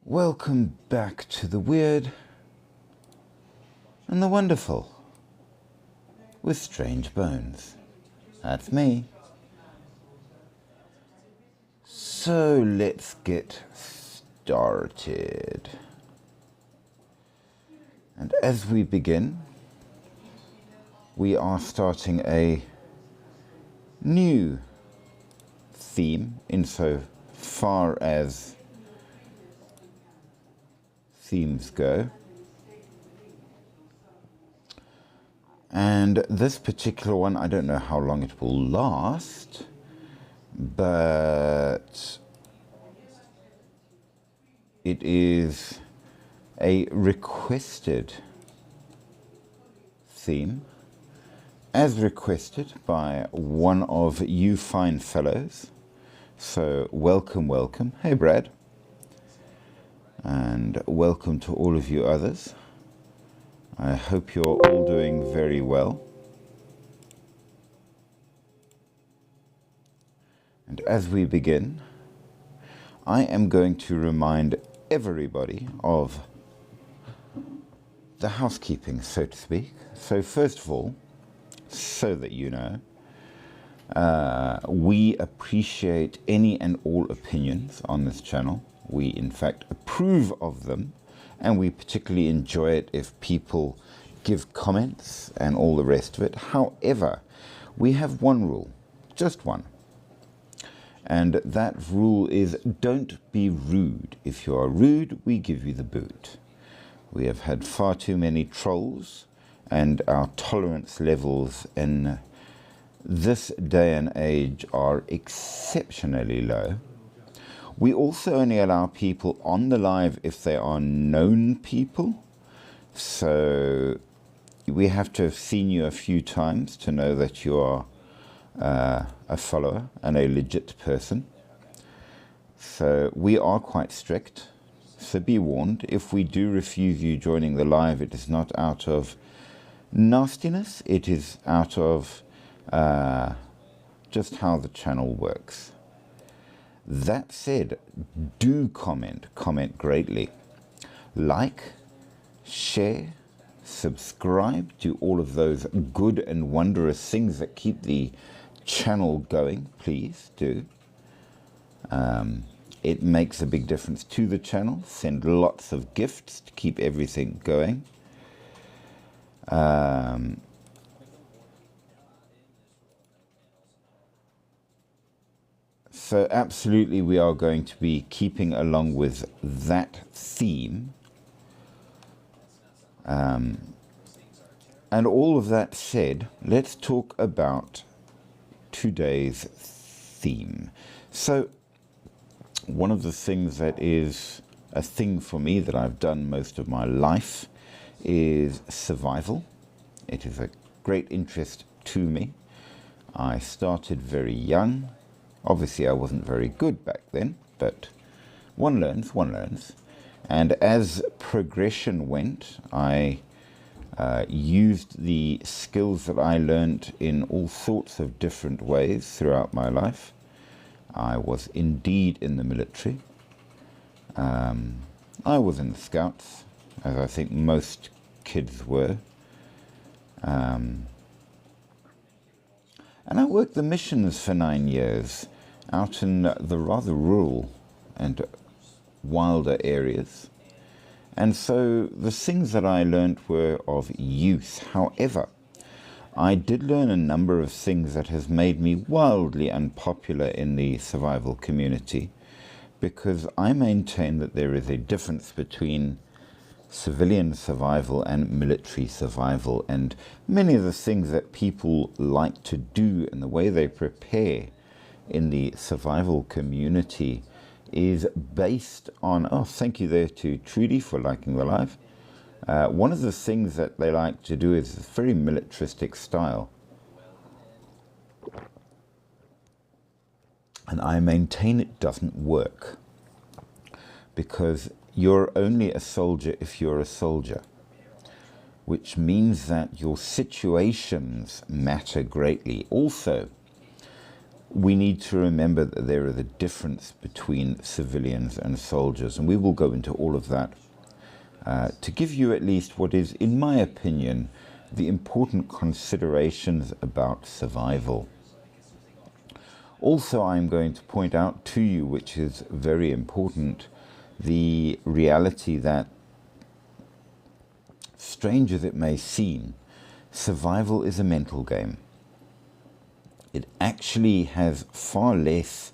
Welcome back to the weird and the wonderful with Strange Bones. That's me. So let's get started. And as we begin, we are starting a new theme insofar as themes go. And this particular one, I don't know how long it will last, but it is a requested theme, as requested by one of you fine fellows. So welcome, welcome. Hey, Brad. And welcome to all of you others. I hope you're all doing very well. And as we begin, I am going to remind everybody of the housekeeping, so to speak. So first of all, so that you know, we appreciate any and all opinions on this channel. We, in fact, approve of them, and we particularly enjoy it if people give comments and all the rest of it. However, we have one rule, just one, and that rule is don't be rude. If you are rude, we give you the boot. We have had far too many trolls, and our tolerance levels in this day and age are exceptionally low. We also only allow people on the live if they are known people. So we have to have seen you a few times to know that you are a follower and a legit person. So we are quite strict. So be warned, if we do refuse you joining the live, it is not out of nastiness. It is out of just how the channel works. That said, do comment greatly. Like, share, subscribe, do all of those good and wondrous things that keep the channel going. Please do. It makes a big difference to the channel. Send lots of gifts to keep everything going. So absolutely we are going to be keeping along with that theme. And all of that said, let's talk about today's theme. So one of the things that is a thing for me that I've done most of my life is survival. It is a great interest to me. I started very young. Obviously, I wasn't very good back then, but one learns, one learns. And as progression went, I used the skills that I learned in all sorts of different ways throughout my life. I was indeed in the military. I was in the Scouts, as I think most kids were. And I worked the missions for 9 years. Out in the rather rural and wilder areas. And so the things that I learned were of use. However, I did learn a number of things that has made me wildly unpopular in the survival community, because I maintain that there is a difference between civilian survival and military survival, and many of the things that people like to do and the way they prepare in the survival community is based on, oh, thank you there to Trudy for liking the live. One of the things that they like to do is a very militaristic style. And I maintain it doesn't work, because you're only a soldier if you're a soldier, which means that your situations matter greatly. Also, we need to remember that there is a difference between civilians and soldiers, and we will go into all of that to give you at least what is, in my opinion, the important considerations about survival. Also, I'm going to point out to you, which is very important, the reality that, strange as it may seem, survival is a mental game. It actually has far less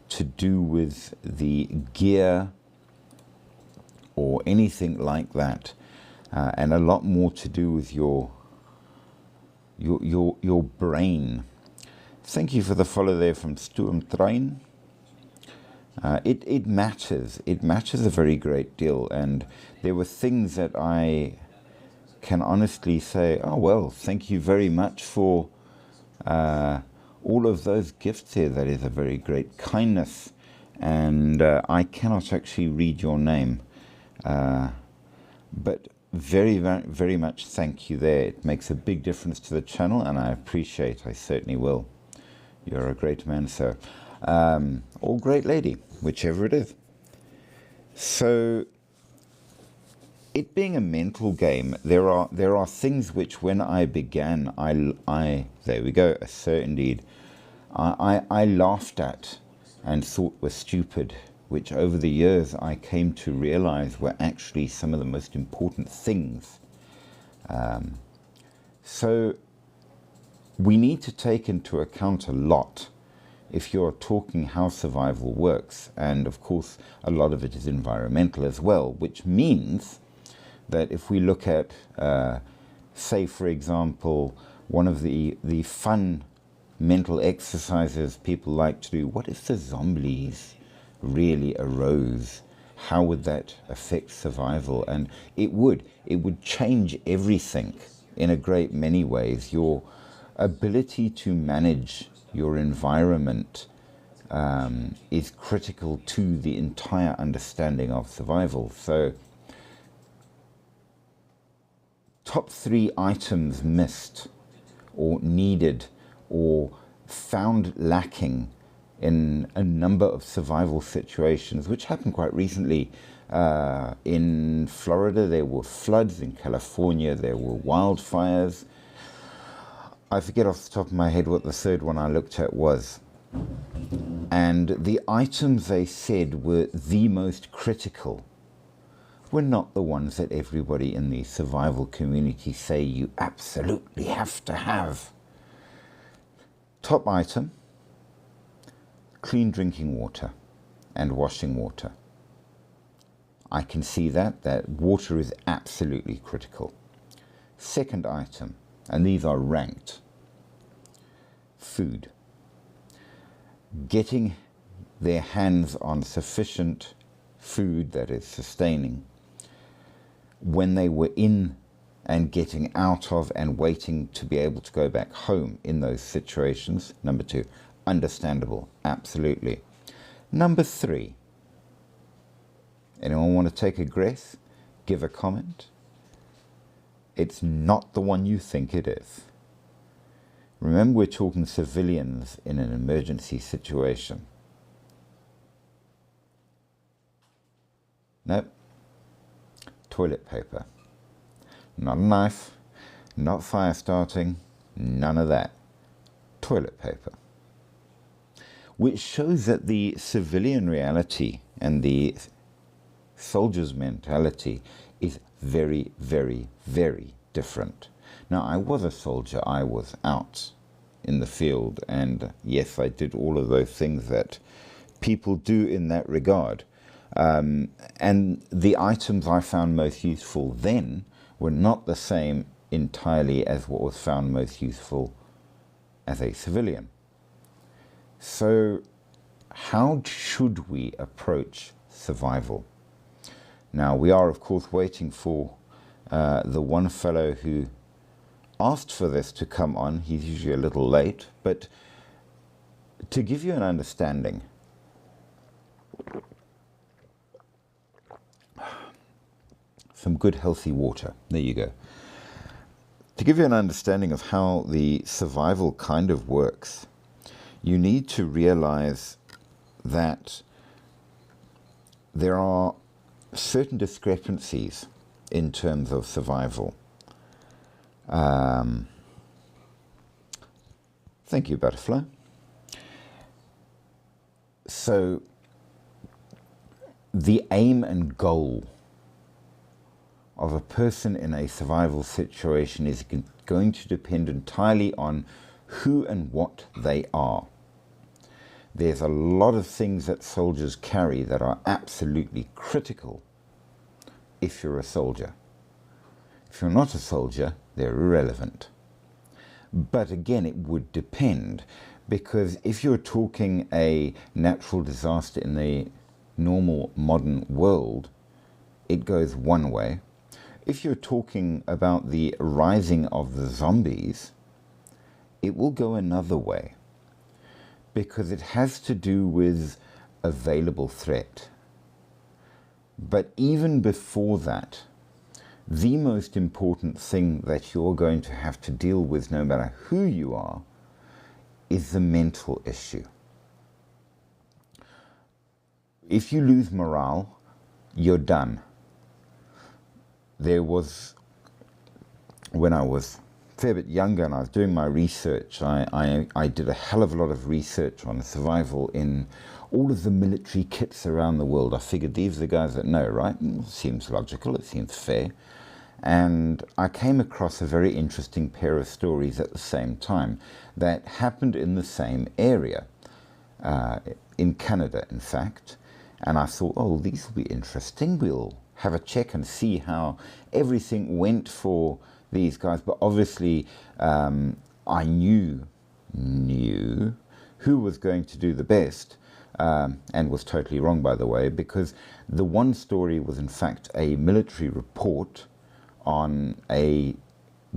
to do with the gear or anything like that, and a lot more to do with your brain. Thank you for the follow there from Sturmtrain. It matters. It matters a very great deal, and there were things that I can honestly say, oh well, thank you very much for all of those gifts here. That is a very great kindness, and I cannot actually read your name, but very, very, very much thank you there. It makes a big difference to the channel, and I appreciate. I certainly will. You're a great man, sir, or great lady, whichever it is. So, it being a mental game, there are things which, when I began, there we go, sir, indeed, I laughed at and thought were stupid, which over the years I came to realize were actually some of the most important things. So we need to take into account a lot if you're talking how survival works, and of course a lot of it is environmental as well, which means that if we look at, say for example, one of the fun mental exercises people like to do, what if the zombies really arose? How would that affect survival? And it would change everything in a great many ways. Your ability to manage your environment is critical to the entire understanding of survival. So, top 3 items missed or needed or found lacking in a number of survival situations, which happened quite recently. In Florida, there were floods. In California, there were wildfires. I forget off the top of my head what the third one I looked at was. And the items they said were the most critical were not the ones that everybody in the survival community say you absolutely have to have. Top item: clean drinking water and washing water. I can see that water is absolutely critical. Second item, and these are ranked: food. Getting their hands on sufficient food that is sustaining when they were in and getting out of and waiting to be able to go back home in those situations. Number 2, understandable, absolutely. Number 3, anyone want to take a guess? Give a comment? It's not the one you think it is. Remember, we're talking civilians in an emergency situation. Nope. Toilet paper. Not a knife, not fire starting, none of that. Toilet paper. Which shows that the civilian reality and the soldier's mentality is very, very, very different. Now, I was a soldier. I was out in the field, and yes, I did all of those things that people do in that regard. And the items I found most useful then were not the same entirely as what was found most useful as a civilian. So, how should we approach survival? Now, we are, of course, waiting for the one fellow who asked for this to come on. He's usually a little late, but to give you an understanding, some good healthy water. There you go. To give you an understanding of how the survival kind of works, you need to realize that there are certain discrepancies in terms of survival. Thank you, Butterfly. So the aim and goal of a person in a survival situation is going to depend entirely on who and what they are. There's a lot of things that soldiers carry that are absolutely critical if you're a soldier. If you're not a soldier, they're irrelevant. But again, it would depend, because if you're talking a natural disaster in the normal modern world, it goes one way. If you're talking about the rising of the zombies, it will go another way, because it has to do with available threat. But even before that, the most important thing that you're going to have to deal with, no matter who you are, is the mental issue. If you lose morale, you're done. There was, when I was a fair bit younger and I was doing my research, I did a hell of a lot of research on survival in all of the military kits around the world. I figured these are the guys that know, right? It seems logical, it seems fair. And I came across a very interesting pair of stories at the same time that happened in the same area, in Canada, in fact. And I thought, oh, these will be interesting. We'll have a check and see how everything went for these guys. But obviously, I knew who was going to do the best, and was totally wrong, by the way, because the one story was, in fact, a military report on a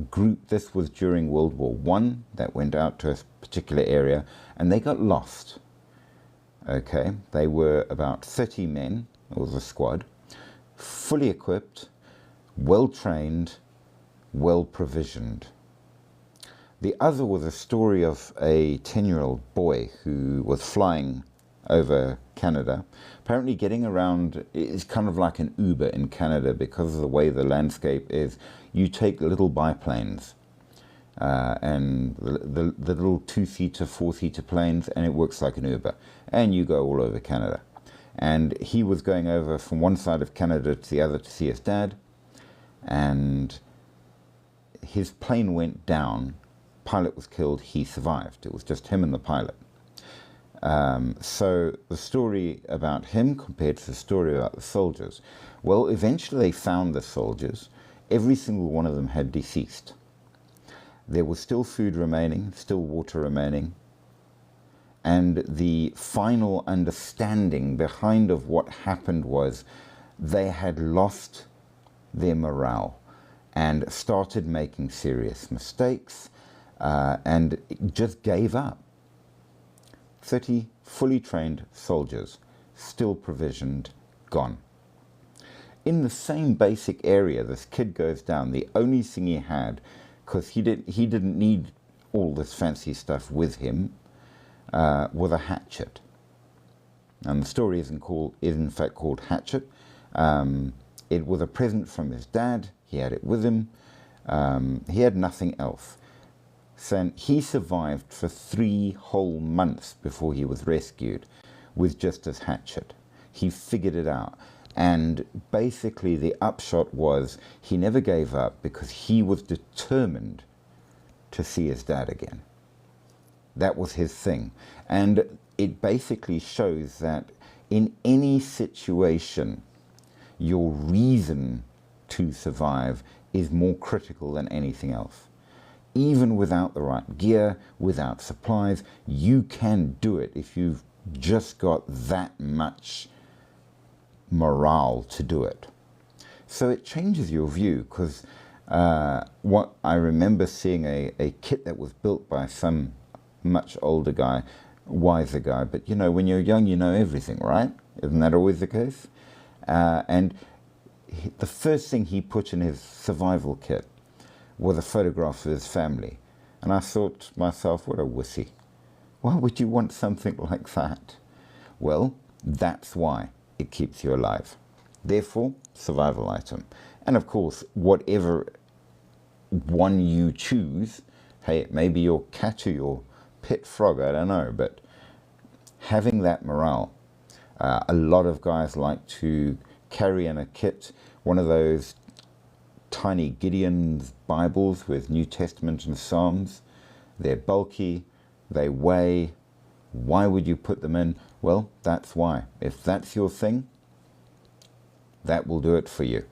group. This was during World War I, that went out to a particular area, and they got lost. Okay, they were about 30 men, it was a squad, fully equipped, well trained, well provisioned. The other was a story of a 10-year-old boy who was flying over Canada. Apparently getting around is kind of like an Uber in Canada, because of the way the landscape is. You take little biplanes and the little 2-seater, 4-seater planes, and it works like an Uber, and you go all over Canada. And he was going over from one side of Canada to the other to see his dad, and his plane went down. Pilot was killed, he survived. It was just him and the pilot. So the story about him compared to the story about the soldiers. Well, eventually they found the soldiers. Every single one of them had deceased. There was still food remaining, still water remaining. And the final understanding behind of what happened was they had lost their morale and started making serious mistakes, and just gave up. 30 fully trained soldiers, still provisioned, gone. In the same basic area, this kid goes down. The only thing he had, because he didn't need all this fancy stuff with him, was a hatchet. And the story is in fact called Hatchet. It was a present from his dad. He had it with him. He had nothing else. So he survived for 3 whole months before he was rescued with just his hatchet. He figured it out. And basically the upshot was he never gave up, because he was determined to see his dad again. That was his thing. And it basically shows that in any situation, your reason to survive is more critical than anything else. Even without the right gear, without supplies, you can do it if you've just got that much morale to do it. So it changes your view, because what I remember seeing a kit that was built by some much older guy, wiser guy, but you know, when you're young, you know everything, right? Isn't that always the case? And the first thing he put in his survival kit was a photograph of his family. And I thought to myself, what a wussy. Why would you want something like that? Well, that's why it keeps you alive. Therefore, survival item. And of course, whatever one you choose, hey, it may be your cat or your pet frog, I don't know, but having that morale. A lot of guys like to carry in a kit one of those tiny Gideon's Bibles with New Testament and Psalms. They're bulky, they weigh. Why would you put them in? Well, that's why. If that's your thing, that will do it for you.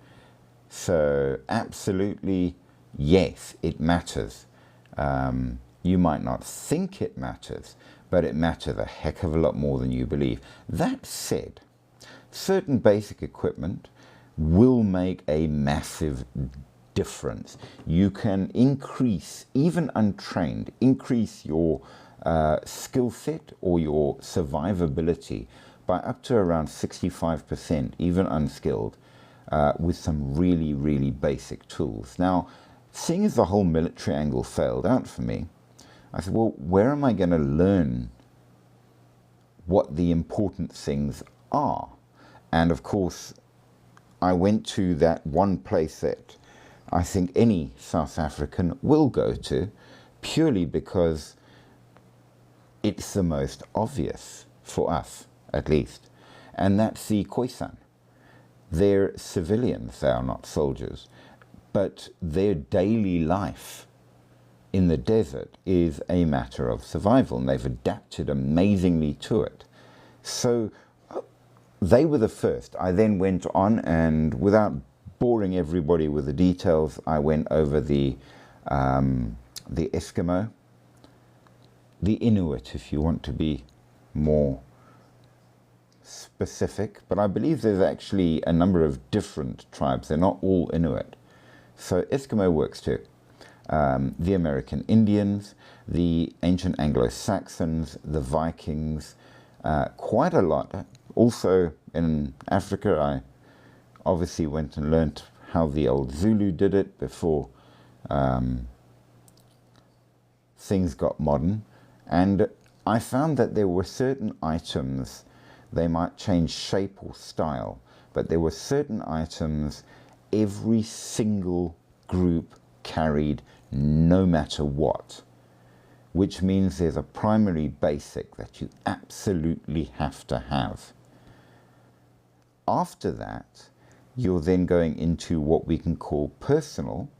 So absolutely, yes, it matters. You might not think it matters, but it matters a heck of a lot more than you believe. That said, certain basic equipment will make a massive difference. You can increase, even untrained, increase your skill set or your survivability by up to around 65%, even unskilled, with some really, really basic tools. Now, seeing as the whole military angle failed out for me, I said, well, where am I going to learn what the important things are? And of course, I went to that one place that I think any South African will go to, purely because it's the most obvious for us, at least. And that's the Khoisan. They're civilians, they are not soldiers, but their daily life in the desert is a matter of survival, and they've adapted amazingly to it. So they were the first. I then went on, and without boring everybody with the details, I went over the Eskimo, the Inuit, if you want to be more specific. But I believe there's actually a number of different tribes. They're not all Inuit. So Eskimo works too. The American Indians, the ancient Anglo-Saxons, the Vikings, quite a lot. Also in Africa, I obviously went and learnt how the old Zulu did it before things got modern. And I found that there were certain items, they might change shape or style, but there were certain items every single group carried no matter what, which means there's a primary basic that you absolutely have to have. After that, you're then going into what we can call personal,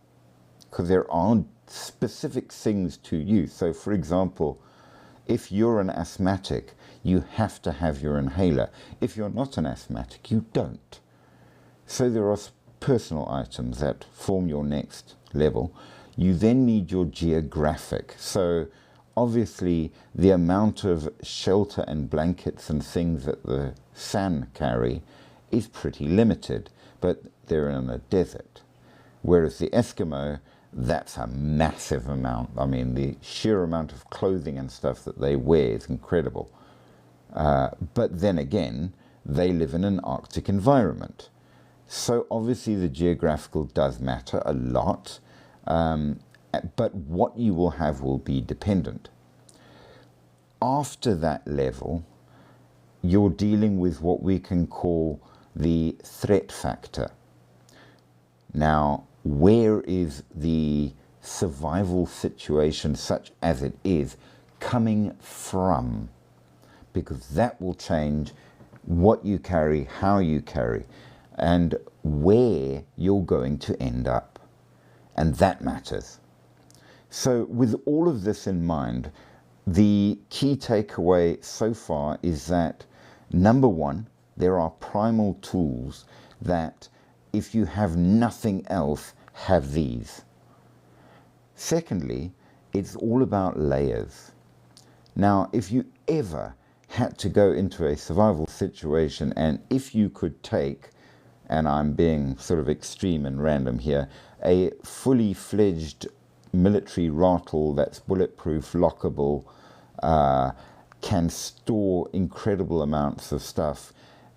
because there are specific things to you. So for example, if you're an asthmatic, you have to have your inhaler. If you're not an asthmatic, you don't. So there are personal items that form your next level. You then need your geographic. So obviously the amount of shelter and blankets and things that the San carry is pretty limited, but they're in a desert. Whereas the Eskimo, that's a massive amount. I mean, the sheer amount of clothing and stuff that they wear is incredible. But then again, they live in an Arctic environment. So obviously the geographical does matter a lot, but what you will have will be dependent. After that level, you're dealing with what we can call the threat factor. Now, where is the survival situation, such as it is, coming from? Because that will change what you carry, how you carry, and where you're going to end up. And that matters. So with all of this in mind, the key takeaway so far is that, number one, there are primal tools that, if you have nothing else, have these. Secondly, it's all about layers. Now, if you ever had to go into a survival situation, and if you could take, and I'm being sort of extreme and random here, a fully fledged military rattle that's bulletproof, lockable, can store incredible amounts of stuff,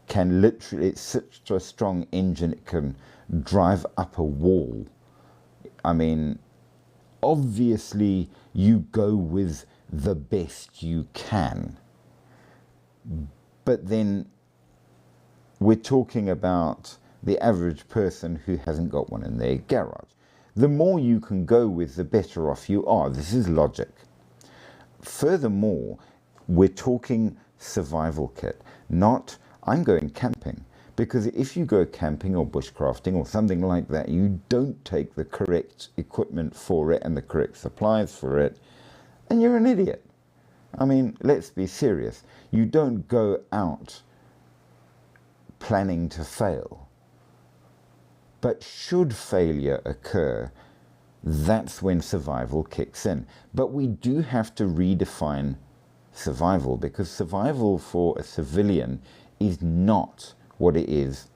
can literally, it's such a strong engine, it can drive up a wall. I mean, obviously you go with the best you can. But then we're talking about the average person who hasn't got one in their garage. The more you can go with, the better off you are. This is logic. Furthermore, we're talking survival kit, not I'm going camping. Because if you go camping or bushcrafting or something like that, you don't take the correct equipment for it and the correct supplies for it, and you're an idiot. I mean, let's be serious. You don't go out planning to fail. But should failure occur, that's when survival kicks in. But we do have to redefine survival, because survival for a civilian is not what it is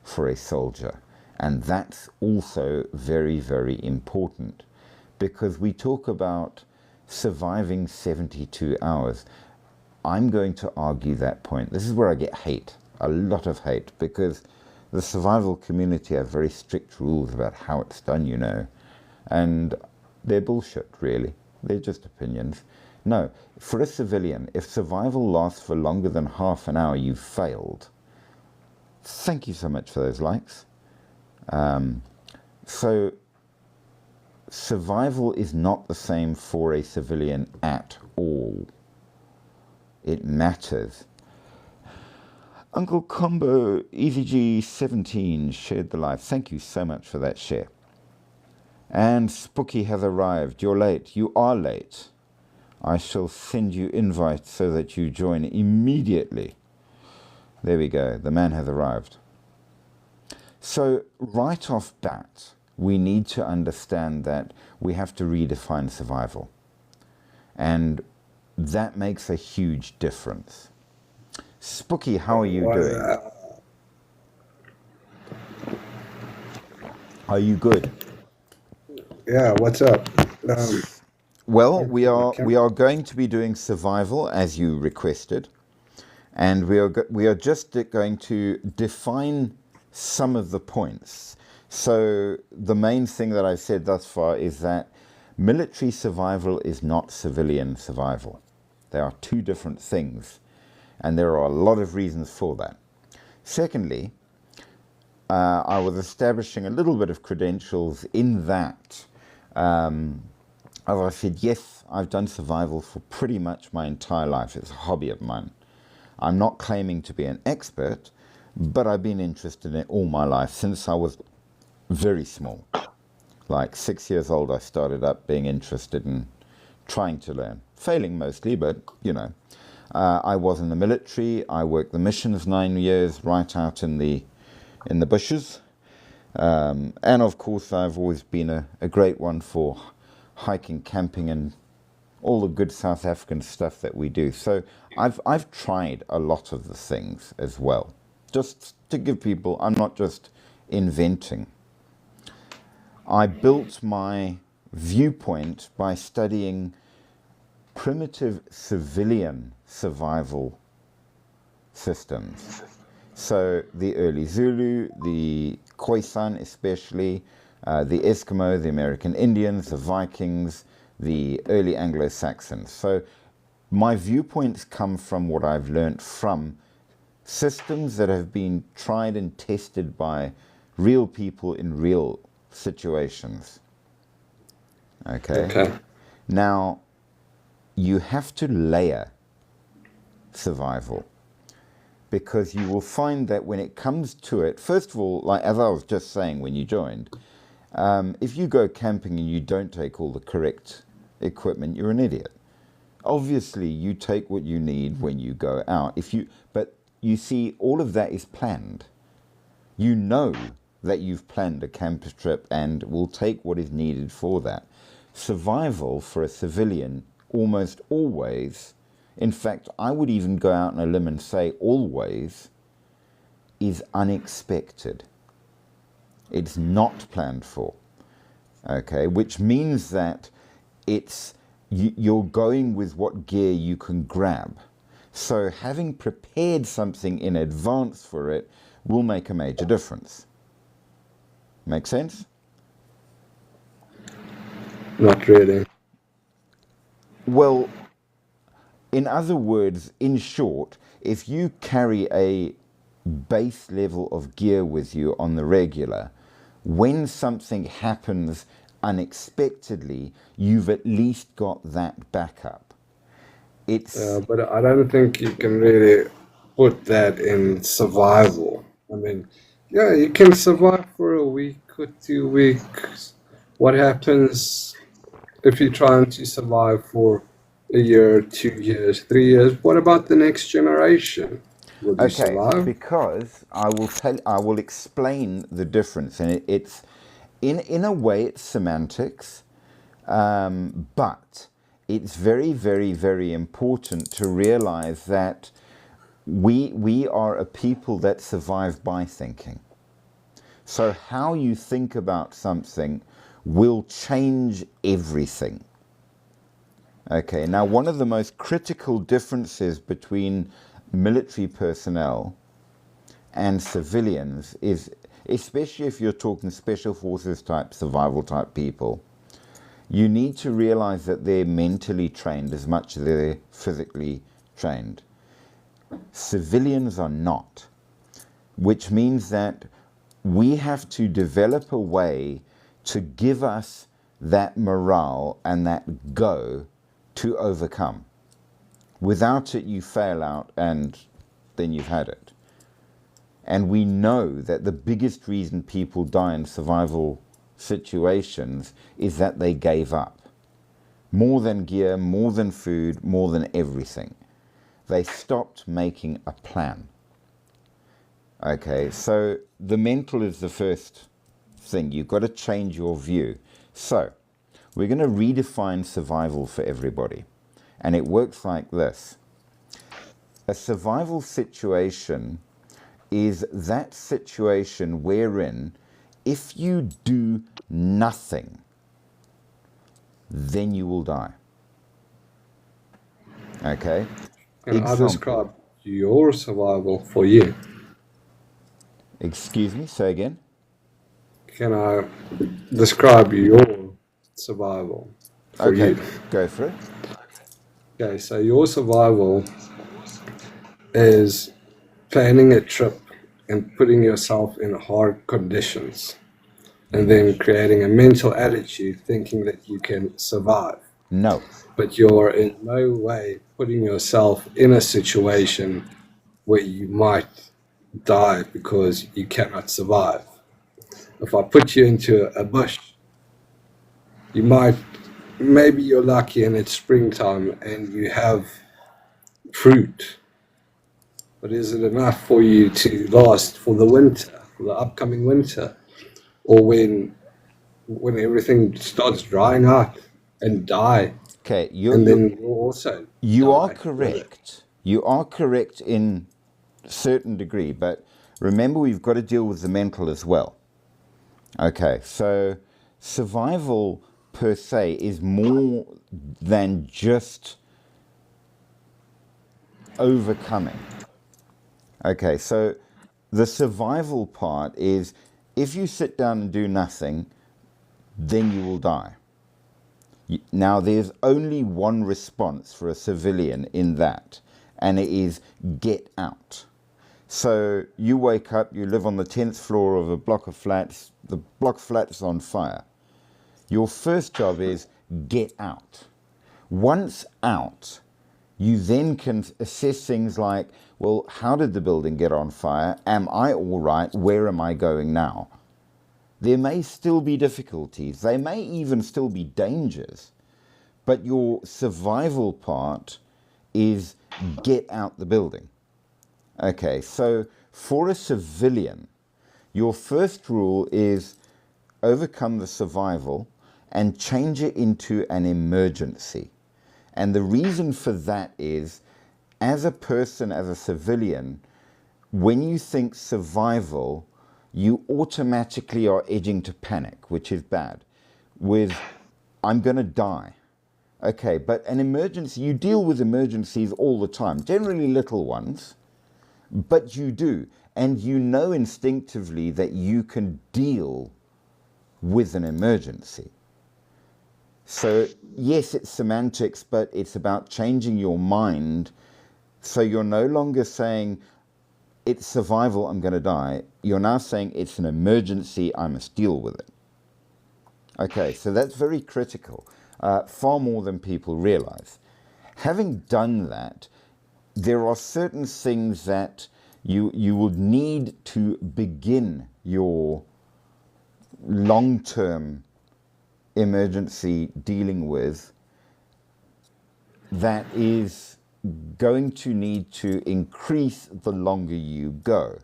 for a soldier. And that's also very, very important, because we talk about surviving 72 hours. I'm going to argue that point. This is where I get hate, a lot of hate, because the survival community have very strict rules about how it's done, you know, and they're bullshit, really. They're just opinions. No, for a civilian, if survival lasts for longer than half an hour, you've failed. Thank you so much for those likes. So survival is not the same for a civilian at all. It matters. Uncle Combo EasyG17 shared the live. Thank you so much for that share. And Spooky has arrived. You're late. You are late. I shall send you invites so that you join immediately. There we go. The man has arrived. So right off bat, we need to understand that we have to redefine survival. And that makes a huge difference. Spooky, how are you doing? Are you good? Yeah, what's up? Well, we are going to be doing survival as you requested, and we are just going to define some of the points. So the main thing that I've said thus far is that military survival is not civilian survival. They are two different things, and there are a lot of reasons for that. Secondly, I was establishing a little bit of credentials in that. As I said, yes, I've done survival for pretty much my entire life. It's a hobby of mine. I'm not claiming to be an expert, but I've been interested in it all my life since I was very small. Like 6 years old, I started up being interested in trying to learn. Failing mostly, but, you know. I was in the military. I worked the missions 9 years right out in the bushes. And of course, I've always been a great one for hiking, camping, and all the good South African stuff that we do. So I've tried a lot of the things as well. Just to give people, I'm not just inventing. I built my viewpoint by studying primitive civilian survival systems. So the early Zulu, the Khoisan especially, the Eskimo, the American Indians, the Vikings, the early Anglo-Saxons. So my viewpoints come from what I've learned from systems that have been tried and tested by real people in real situations. Okay. Now, you have to layer survival, because you will find that when it comes to it, first of all, like as I was just saying when you joined, if you go camping and you don't take all the correct equipment, you're an idiot. Obviously, you take what you need when you go out. But you see, all of that is planned. You know that you've planned a camp trip and will take what is needed for that. Survival for a civilian almost always, in fact, I would even go out on a limb and say always, is unexpected. It's not planned for, okay? Which means that you're going with what gear you can grab. So having prepared something in advance for it will make a major difference. Make sense? Not really. Well, In other words, in short, if you carry a base level of gear with you on the regular, when something happens unexpectedly, you've at least got that backup. It's But I don't think you can really put that in survival. I mean, yeah, you can survive for a week or 2 weeks. What happens if you're trying to survive for a year, 2 years, 3 years? What about the next generation? Will you okay, survive? because I will explain the difference, and it's in a way it's semantics, but it's very, very, very important to realize that we are a people that survive by thinking. So how you think about something will change everything. Okay, now one of the most critical differences between military personnel and civilians is, especially if you're talking special forces type, survival type people, you need to realize that they're mentally trained as much as they're physically trained. Civilians are not, which means that we have to develop a way to give us that morale and that go to overcome. Without it, you fail out and then you've had it. And we know that the biggest reason people die in survival situations is that they gave up. More than gear, more than food, more than everything. They stopped making a plan. Okay, so the mental is the first thing. You've got to change your view. So we're going to redefine survival for everybody. And it works like this. A survival situation is that situation wherein if you do nothing, then you will die. Okay? And I Example. describe your survival for you. Excuse me, say again. Can I describe your survival for Okay, you? go for it. Okay, so your survival is planning a trip and putting yourself in hard conditions and then creating a mental attitude thinking that you can survive. No. But you're in no way putting yourself in a situation where you might die because you cannot survive. If I put you into a bush, you might, maybe you're lucky and it's springtime and you have fruit, but is it enough for you to last for the winter, for the upcoming winter, or when everything starts drying up and die, Okay, and then you'll also you are die with it? correct. You are correct in a certain degree, but remember we've got to deal with the mental as well. Okay, so survival per se is more than just overcoming. Okay, so the survival part is if you sit down and do nothing, then you will die. Now, there's only one response for a civilian in that, and it is get out. So you wake up, you live on the 10th floor of a block of flats, the block of flats is on fire. Your first job is get out. Once out, you then can assess things like, well, how did the building get on fire? Am I all right? Where am I going now? There may still be difficulties. They may even still be dangers. But your survival part is get out the building. Okay, so for a civilian, your first rule is overcome the survival and change it into an emergency. And the reason for that is, as a person, as a civilian, when you think survival, you automatically are edging to panic, which is bad, with I'm going to die. Okay, but an emergency, you deal with emergencies all the time, generally little ones, but you do. And you know instinctively that you can deal with an emergency. So, yes, it's semantics, but it's about changing your mind. So you're no longer saying it's survival, I'm going to die. You're now saying it's an emergency, I must deal with it. Okay, so that's very critical, far more than people realize. Having done that, there are certain things that you would need to begin your long-term emergency dealing with that is going to need to increase the longer you go.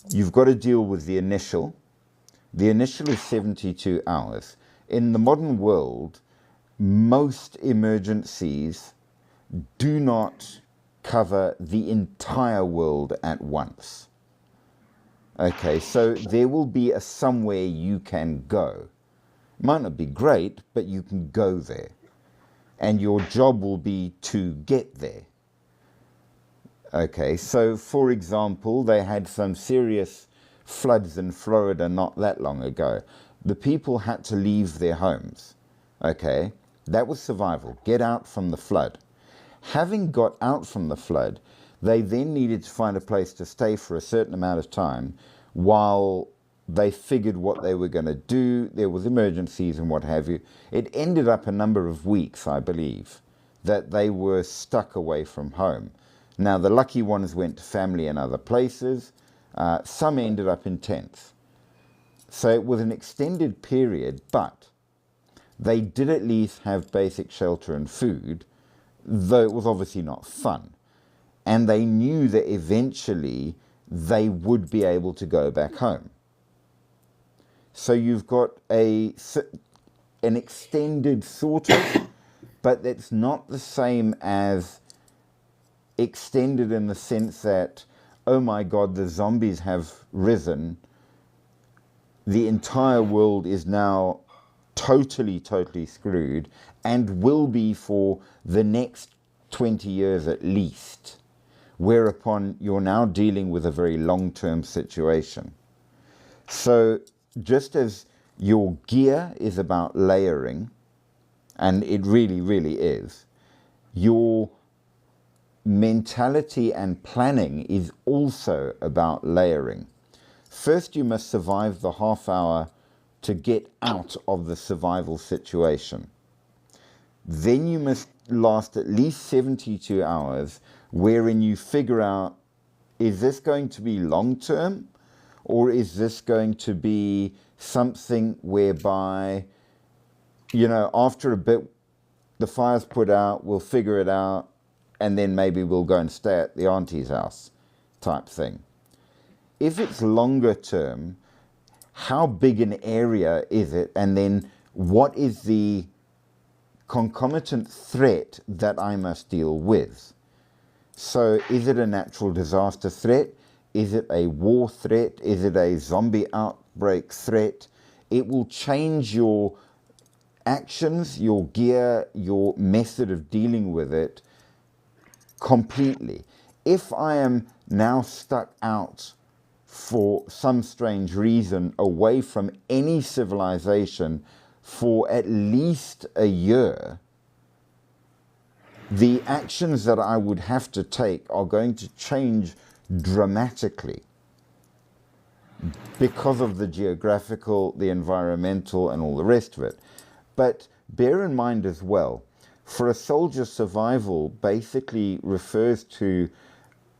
You've got to deal with the initial. The initial is 72 hours. In the modern world, most emergencies do not cover the entire world at once. Okay, so there will be a somewhere you can go. It might not be great, but you can go there. And your job will be to get there. Okay, so for example, they had some serious floods in Florida not that long ago. The people had to leave their homes. Okay, that was survival. Get out from the flood. Having got out from the flood, they then needed to find a place to stay for a certain amount of time while they figured what they were going to do. There was emergencies and what have you. It ended up a number of weeks, I believe, that they were stuck away from home. Now, the lucky ones went to family and other places. Some ended up in tents. So it was an extended period, but they did at least have basic shelter and food, though it was obviously not fun. And they knew that eventually they would be able to go back home. So you've got an extended sort of, but it's not the same as extended in the sense that, oh my God, the zombies have risen. The entire world is now totally screwed and will be for the next 20 years at least, whereupon you're now dealing with a very long-term situation. So just as your gear is about layering, and it really is, your mentality and planning is also about layering. First, you must survive the half hour to get out of the survival situation. Then you must last at least 72 hours wherein you figure out, is this going to be long-term, or is this going to be something whereby, you know, after a bit, the fire's put out, we'll figure it out, and then maybe we'll go and stay at the auntie's house type thing. If it's longer term, how big an area is it? And then what is the concomitant threat that I must deal with? So is it a natural disaster threat? Is it a war threat? Is it a zombie outbreak threat? It will change your actions, your gear, your method of dealing with it completely. If I am now stuck out for some strange reason away from any civilization for at least a year, the actions that I would have to take are going to change dramatically because of the geographical, the environmental, and all the rest of it. But bear in mind as well, for a soldier, survival basically refers to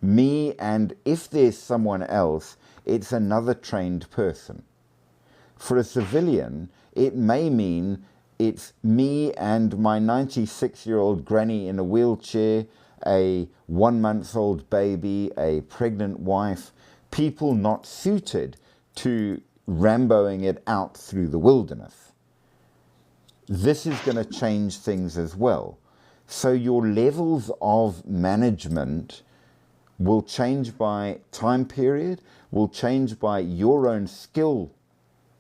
me, and if there's someone else, it's another trained person. For a civilian, it may mean it's me and my 96-year-old granny in a wheelchair, a 1-month-old baby, a pregnant wife, people not suited to Ramboing it out through the wilderness. This is going to change things as well. So your levels of management will change by time period, will change by your own skill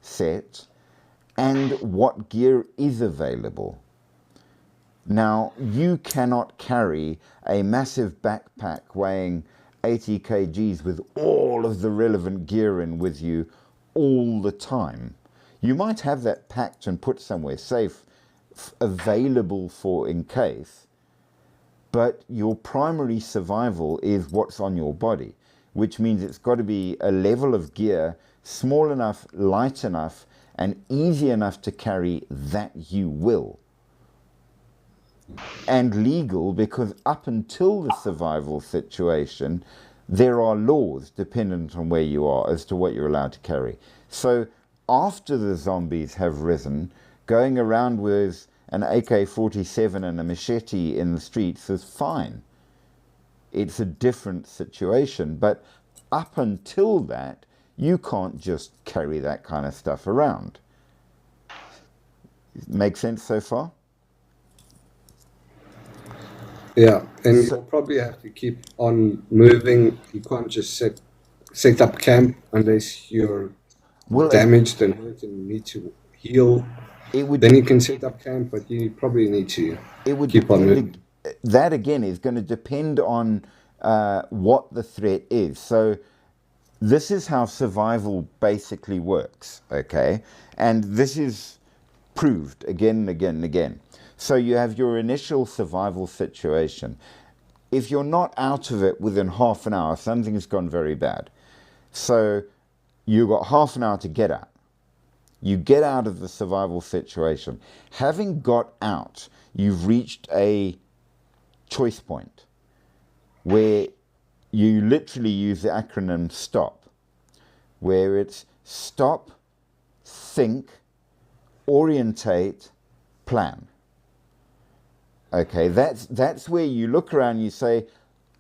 set, and what gear is available. Now, you cannot carry a massive backpack weighing 80 kgs with all of the relevant gear in with you all the time. You might have that packed and put somewhere safe available for in case, but your primary survival is what's on your body, which means it's got to be a level of gear small enough, light enough, and easy enough to carry that you will. And legal, because up until the survival situation, there are laws dependent on where you are as to what you're allowed to carry. So after the zombies have risen, going around with an AK-47 and a machete in the streets is fine. It's a different situation. But up until that, you can't just carry that kind of stuff around. Make sense so far? Yeah, and you'll probably have to keep on moving. You can't just set up camp unless you're damaged and hurt and you need to heal. Then you can set up camp, but you probably need to keep on moving. That again is going to depend on what the threat is. So this is how survival basically works, okay? And this is proved again and again and again. So you have your initial survival situation. If you're not out of it within half an hour, something's gone very bad. So you've got half an hour to get out. You get out of the survival situation. Having got out, you've reached a choice point where you literally use the acronym STOP, where it's stop, think, orientate, plan. Okay, that's where you look around and you say,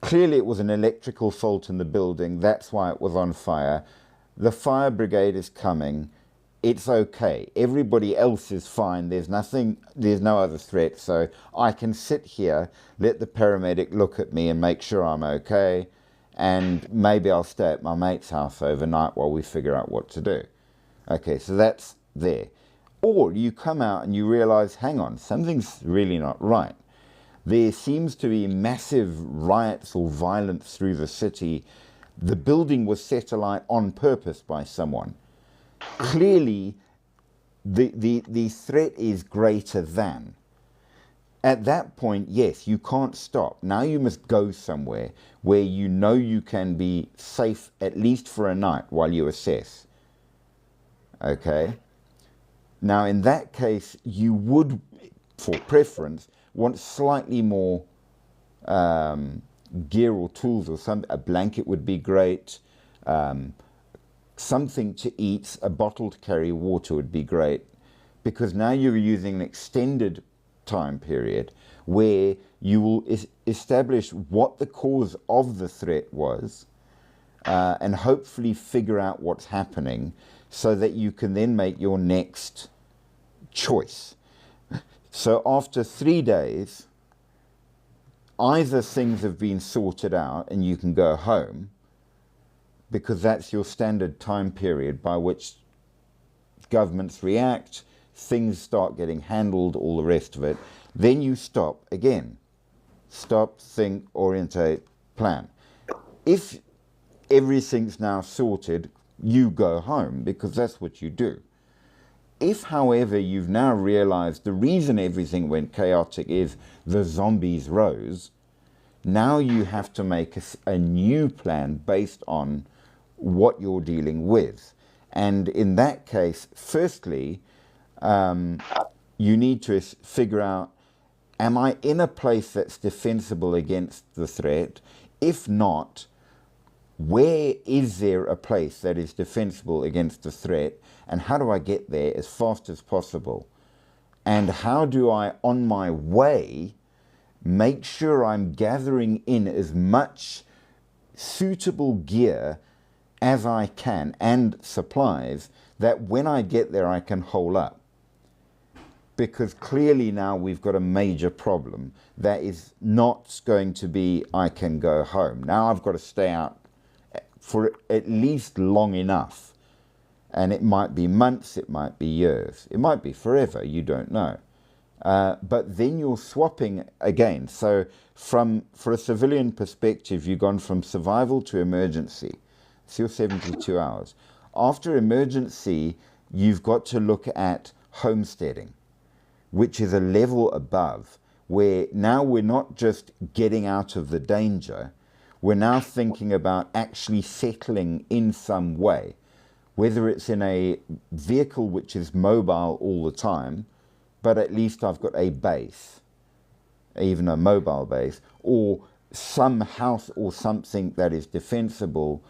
clearly it was an electrical fault in the building, that's why it was on fire. The fire brigade is coming. It's okay. Everybody else is fine. There's no other threat. So I can sit here, let the paramedic look at me and make sure I'm okay. And maybe I'll stay at my mate's house overnight while we figure out what to do. Okay, so that's there. Or you come out and you realize, hang on, something's really not right. There seems to be massive riots or violence through the city. The building was set alight on purpose by someone. Clearly, the threat is greater than. At that point, yes, you can't stop. Now you must go somewhere where you know you can be safe at least for a night while you assess. Okay? Now, in that case, you would, for preference, want slightly more gear or tools or something. A blanket would be great. Something to eat, a bottle to carry water would be great, because now you're using an extended time period where you will establish what the cause of the threat was and hopefully figure out what's happening so that you can then make your next choice. So after 3 days, either things have been sorted out and you can go home, because that's your standard time period by which governments react, things start getting handled, all the rest of it. Then you stop again. Stop, think, orientate, plan. If everything's now sorted, you go home, because that's what you do. If, however, you've now realized the reason everything went chaotic is the zombies rose, now you have to make a new plan based on what you're dealing with. And in that case, firstly, you need to figure out, am I in a place that's defensible against the threat? If not, where is there a place that is defensible against the threat, and how do I get there as fast as possible? And how do I, on my way, make sure I'm gathering in as much suitable gear as I can and supplies, that when I get there I can hole up? Because clearly now we've got a major problem that is not going to be I can go home. Now I've got to stay out for at least long enough, and it might be months, it might be years, it might be forever, you don't know. But then you're swapping again. So for a civilian perspective, you've gone from survival to emergency. It's your 72 hours. After emergency, you've got to look at homesteading. which is a level above, where now we're not just getting out of the danger, we're now thinking about actually settling in some way, whether it's in a vehicle which is mobile all the time, but at least I've got a base, even a mobile base, or some house or something that is defensible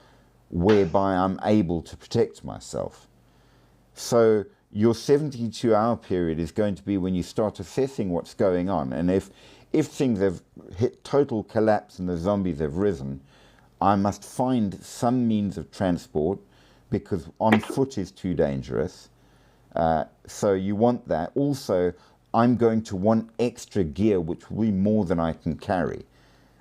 whereby I'm able to protect myself. So your 72-hour period is going to be when you start assessing what's going on. And if things have hit total collapse and the zombies have risen, I must find some means of transport, because on foot is too dangerous. So you want that. Also, I'm going to want extra gear, which will be more than I can carry.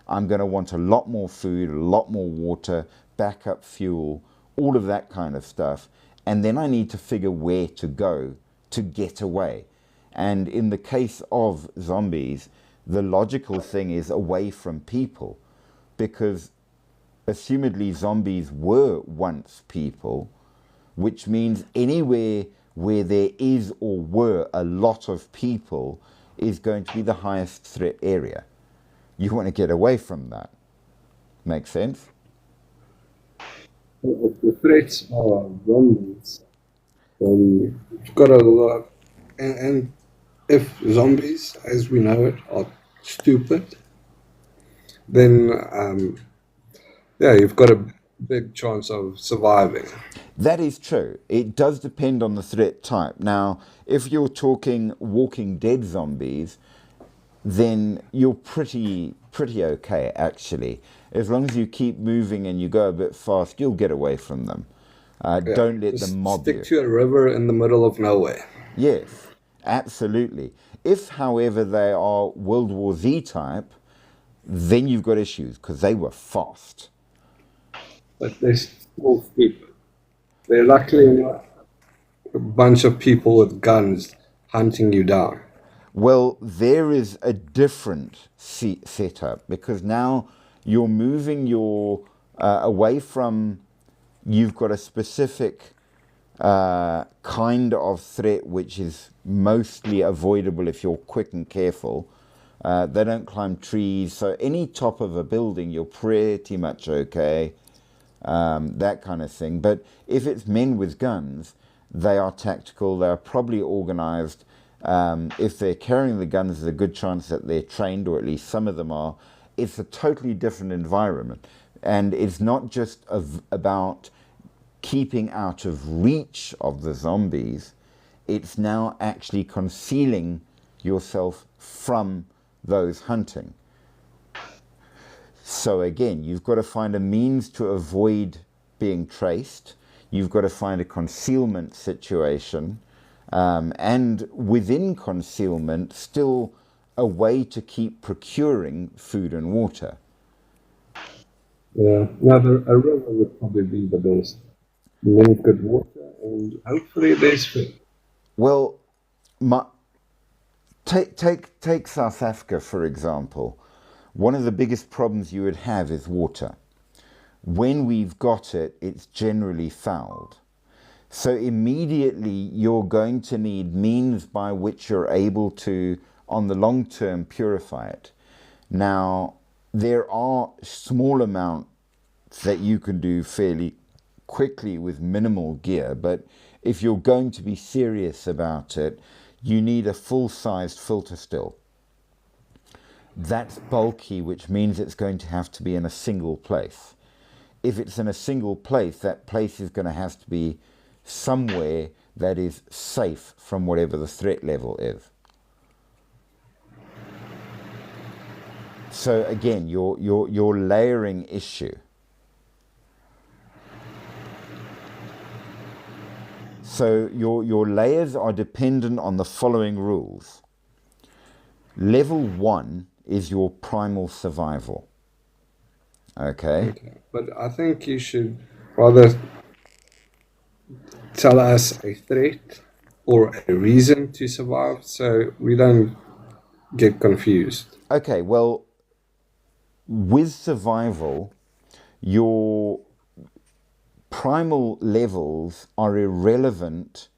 I'm going to want a lot more food, a lot more water, backup fuel, all of that kind of stuff. And then I need to figure where to go to get away. And in the case of zombies, the logical thing is away from people, because assumedly zombies were once people, which means anywhere where there is or were a lot of people is going to be the highest threat area. You want to get away from that. Make sense? If the threats are zombies, then you've got a lot. And if zombies, as we know it, are stupid, then yeah, you've got a big chance of surviving. That is true. It does depend on the threat type. Now, if you're talking Walking Dead zombies, then you're pretty okay, actually. As long as you keep moving and you go a bit fast, you'll get away from them. Yeah, Don't let just them mob stick you. to a river in the middle of nowhere. Yes, absolutely. If, however, they are World War Z type, then you've got issues, because they were fast. But they're still stupid. They're luckily not a bunch of people with guns hunting you down. Well, there is a different setup, because now you're moving your away from, you've got a specific kind of threat which is mostly avoidable if you're quick and careful. They don't climb trees, so any top of a building you're pretty much okay, that kind of thing. But if it's men with guns, they are tactical, they're probably organized. If they're carrying the guns, there's a good chance that they're trained, or at least some of them are. It's a totally different environment. And it's not just about keeping out of reach of the zombies, it's now actually concealing yourself from those hunting. So again, you've got to find a means to avoid being traced. You've got to find a concealment situation. And within concealment, still a way to keep procuring food and water. Yeah, now a river would probably be the best. And then you've got water, and hopefully there's food. Well, take South Africa, for example. One of the biggest problems you would have is water. When we've got it, it's generally fouled. So immediately you're going to need means by which you're able to, on the long term, purify it. Now, there are small amounts that you can do fairly quickly with minimal gear, but if you're going to be serious about it, you need a full-sized filter still. That's bulky, which means it's going to have to be in a single place. If it's in a single place, that place is going to have to be somewhere that is safe from whatever the threat level is. So again, your layering issue. So your layers are dependent on the following rules. Level 1 is your primal survival. Okay? But I think you should rather tell us a threat or a reason to survive so we don't get confused. Okay, well, with survival, your primal levels are irrelevant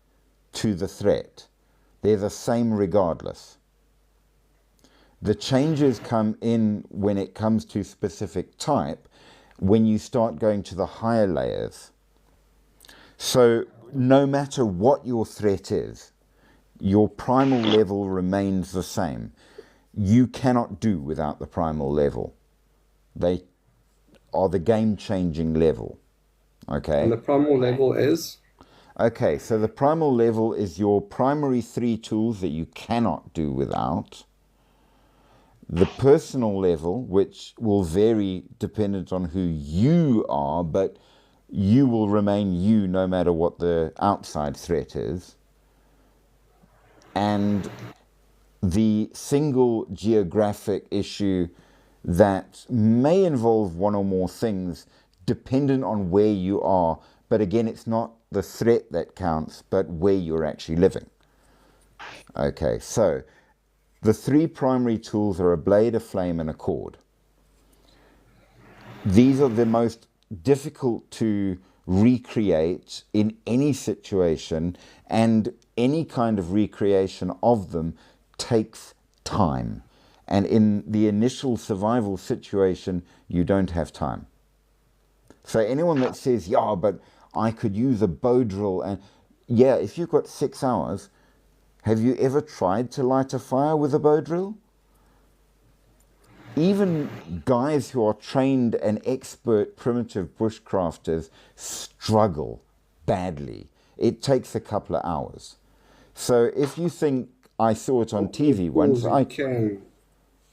to the threat. They're the same regardless. The changes come in when it comes to specific type, when you start going to the higher layers. So no matter what your threat is, your primal level remains the same. You cannot do without the primal level. They are the game-changing level. Okay? And the primal level is? Okay, so the primal level is your primary 3 tools that you cannot do without. The personal level, which will vary dependent on who you are, but you will remain you no matter what the outside threat is. And the single geographic issue that may involve one or more things dependent on where you are. But again, it's not the threat that counts, but where you're actually living. Okay, so the 3 primary tools are a blade, a flame, and a cord. These are the most difficult to recreate in any situation, and any kind of recreation of them takes time. And in the initial survival situation, you don't have time. So anyone that says, yeah, but I could use a bow drill, and yeah, if you've got 6 hours, have you ever tried to light a fire with a bow drill? Even guys who are trained and expert primitive bushcrafters struggle badly. It takes a couple of hours. So if you think I saw it on TV once,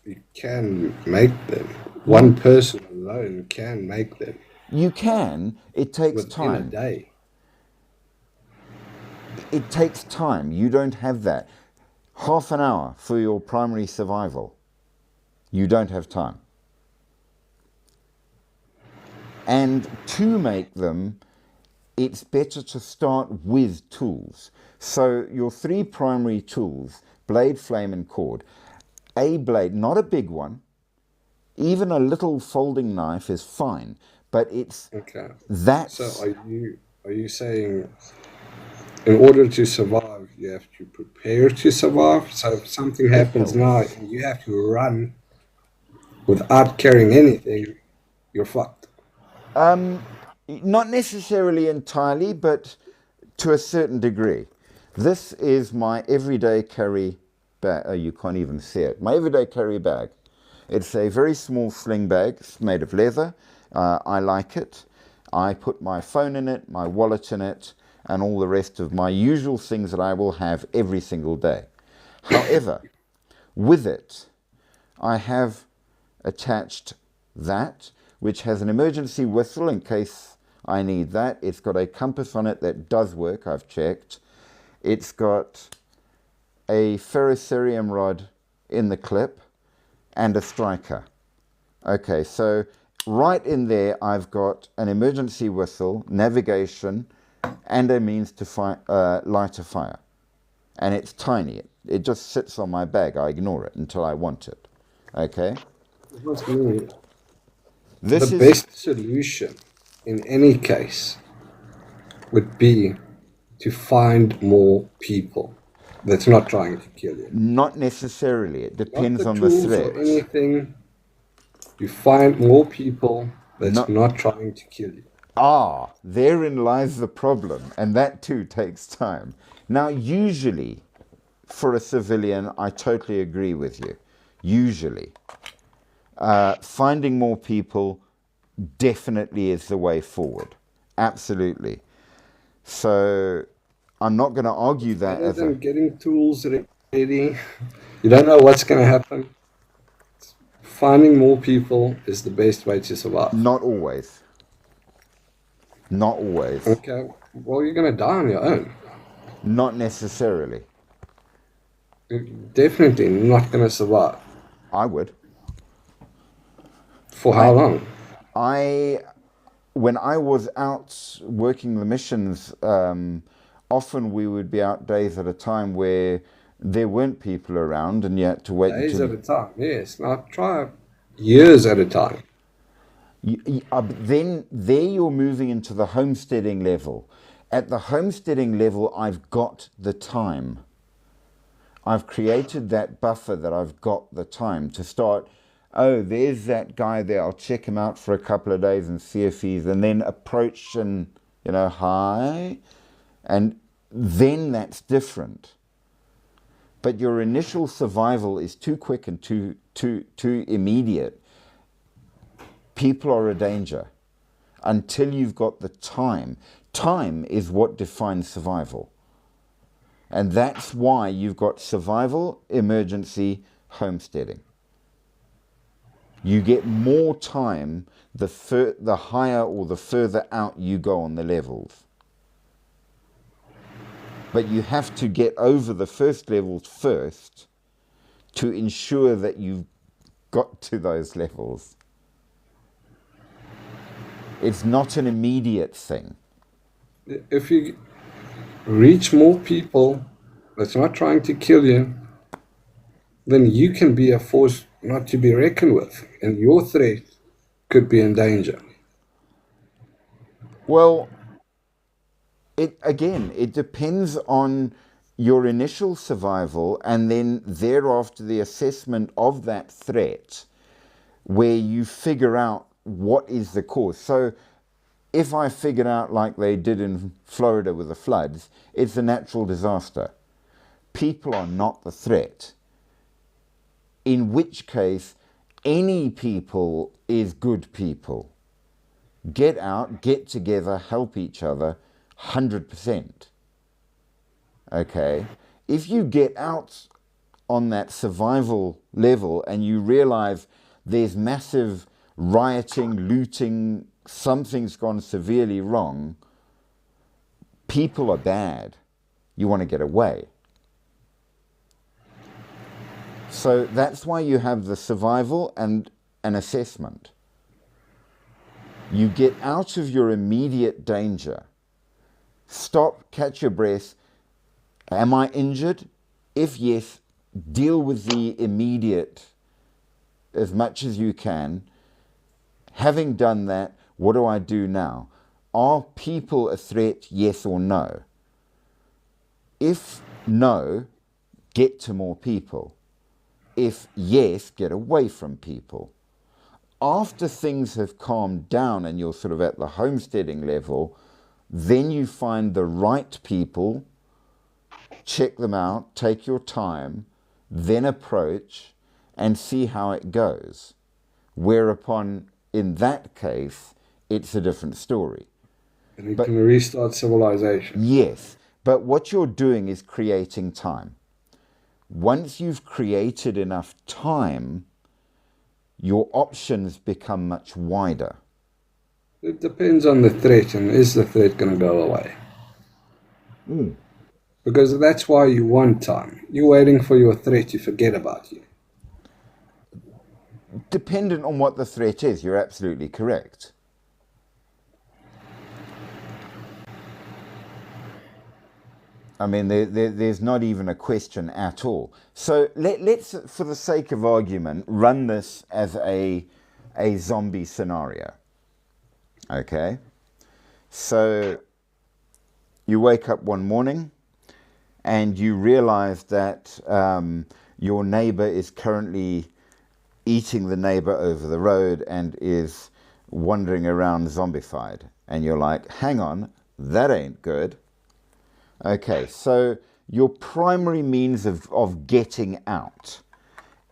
you can make them. One person alone can make them. You can. It takes within time. a day. It takes time. You don't have that. Half an hour for your primary survival. You don't have time. And to make them, it's better to start with tools. So your 3 primary tools, blade, flame, and cord. A blade, not a big one. Even a little folding knife is fine, but it's Okay. that. So are you saying in order to survive, you have to prepare to survive? So if something happens now and you have to run without carrying anything, you're fucked. Not necessarily entirely, but to a certain degree. This is my everyday carry bag. Oh, you can't even see it. My everyday carry bag. It's a very small sling bag. It's made of leather. I like it. I put my phone in it, my wallet in it, and all the rest of my usual things that I will have every single day. However, with it, I have attached that, which has an emergency whistle in case I need that. It's got a compass on it that does work, I've checked. It's got a ferrocerium rod in the clip and a striker. Okay, so right in there I've got an emergency whistle, navigation, and a means to light a fire. And it's tiny. It just sits on my bag. I ignore it until I want it. Okay? The This is best solution in any case would be to find more people that's not trying to kill you. not necessarily. It depends on the tools or threat. anything. You find more people that's No. not trying to kill you. Therein lies the problem, and that too takes time. Now, usually, for a civilian, I totally agree with you. Usually. Finding more people definitely is the way forward. Absolutely. So, I'm not going to argue that Other as than getting tools ready, you don't know what's going to happen. Finding more people is the best way to survive. Not always. Not always. Okay, well, you're going to die on your own. Not necessarily. You're definitely not going to survive. I would. For how long? When I was out working the missions, often we would be out days at a time where there weren't people around, and you had to wait Days until at a time, yes. Now try years at a time. then there you're moving into the homesteading level. At the homesteading level, I've got the time. I've created that buffer that I've got the time to start. Oh, there's that guy there. I'll check him out for a couple of days and see if he's, and then approach and, hi. And then that's different. But your initial survival is too quick and too immediate. People are a danger until you've got the time. Time is what defines survival. And that's why you've got survival, emergency, homesteading. You get more time the higher or the further out you go on the levels. But you have to get over the first levels first to ensure that you've got to those levels. It's not an immediate thing. If you reach more people that's not trying to kill you, then you can be a force not to be reckoned with, and your threat could be in danger. Well, it depends on your initial survival and then thereafter the assessment of that threat, where you figure out what is the cause. So if I figured out, like they did in Florida with the floods, it's a natural disaster. People are not the threat. In which case, any people is good people. Get out, get together, help each other, 100%. Okay? If you get out on that survival level and you realize there's massive rioting, looting, something's gone severely wrong, people are bad, you want to get away. So that's why you have the survival and an assessment. You get out of your immediate danger. Stop, catch your breath. Am I injured? If yes, deal with the immediate as much as you can. Having done that, what do I do now? Are people a threat, yes or no? If no, get to more people. If yes, get away from people. After things have calmed down and you're sort of at the homesteading level, then you find the right people, check them out, take your time, then approach and see how it goes. Whereupon, in that case, it's a different story. And you can restart civilization. Yes, but what you're doing is creating time. Once you've created enough time, your options become much wider. It depends on the threat, and is the threat going to go away? Because that's why you want time. You're waiting for your threat to forget about you. Dependent on what the threat is, you're absolutely correct. I mean, there's not even a question at all. So let's, for the sake of argument, run this as a zombie scenario. Okay? So you wake up one morning and you realize that your neighbor is currently eating the neighbor over the road and is wandering around zombified. And you're like, hang on, that ain't good. Okay, so your primary means of getting out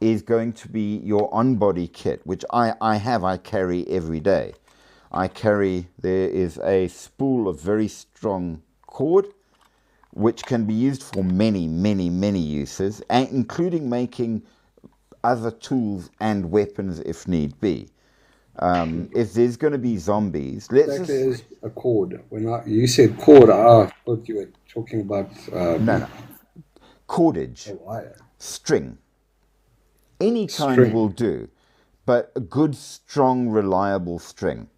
is going to be your on-body kit, which I carry every day. There is a spool of very strong cord, which can be used for many, many, many uses, including making other tools and weapons if need be. If there's going to be zombies, Exactly as a cord. When you said cord, I thought you were talking about no. Cordage, wire. string. Any kind String. will do, but a good, strong, reliable string.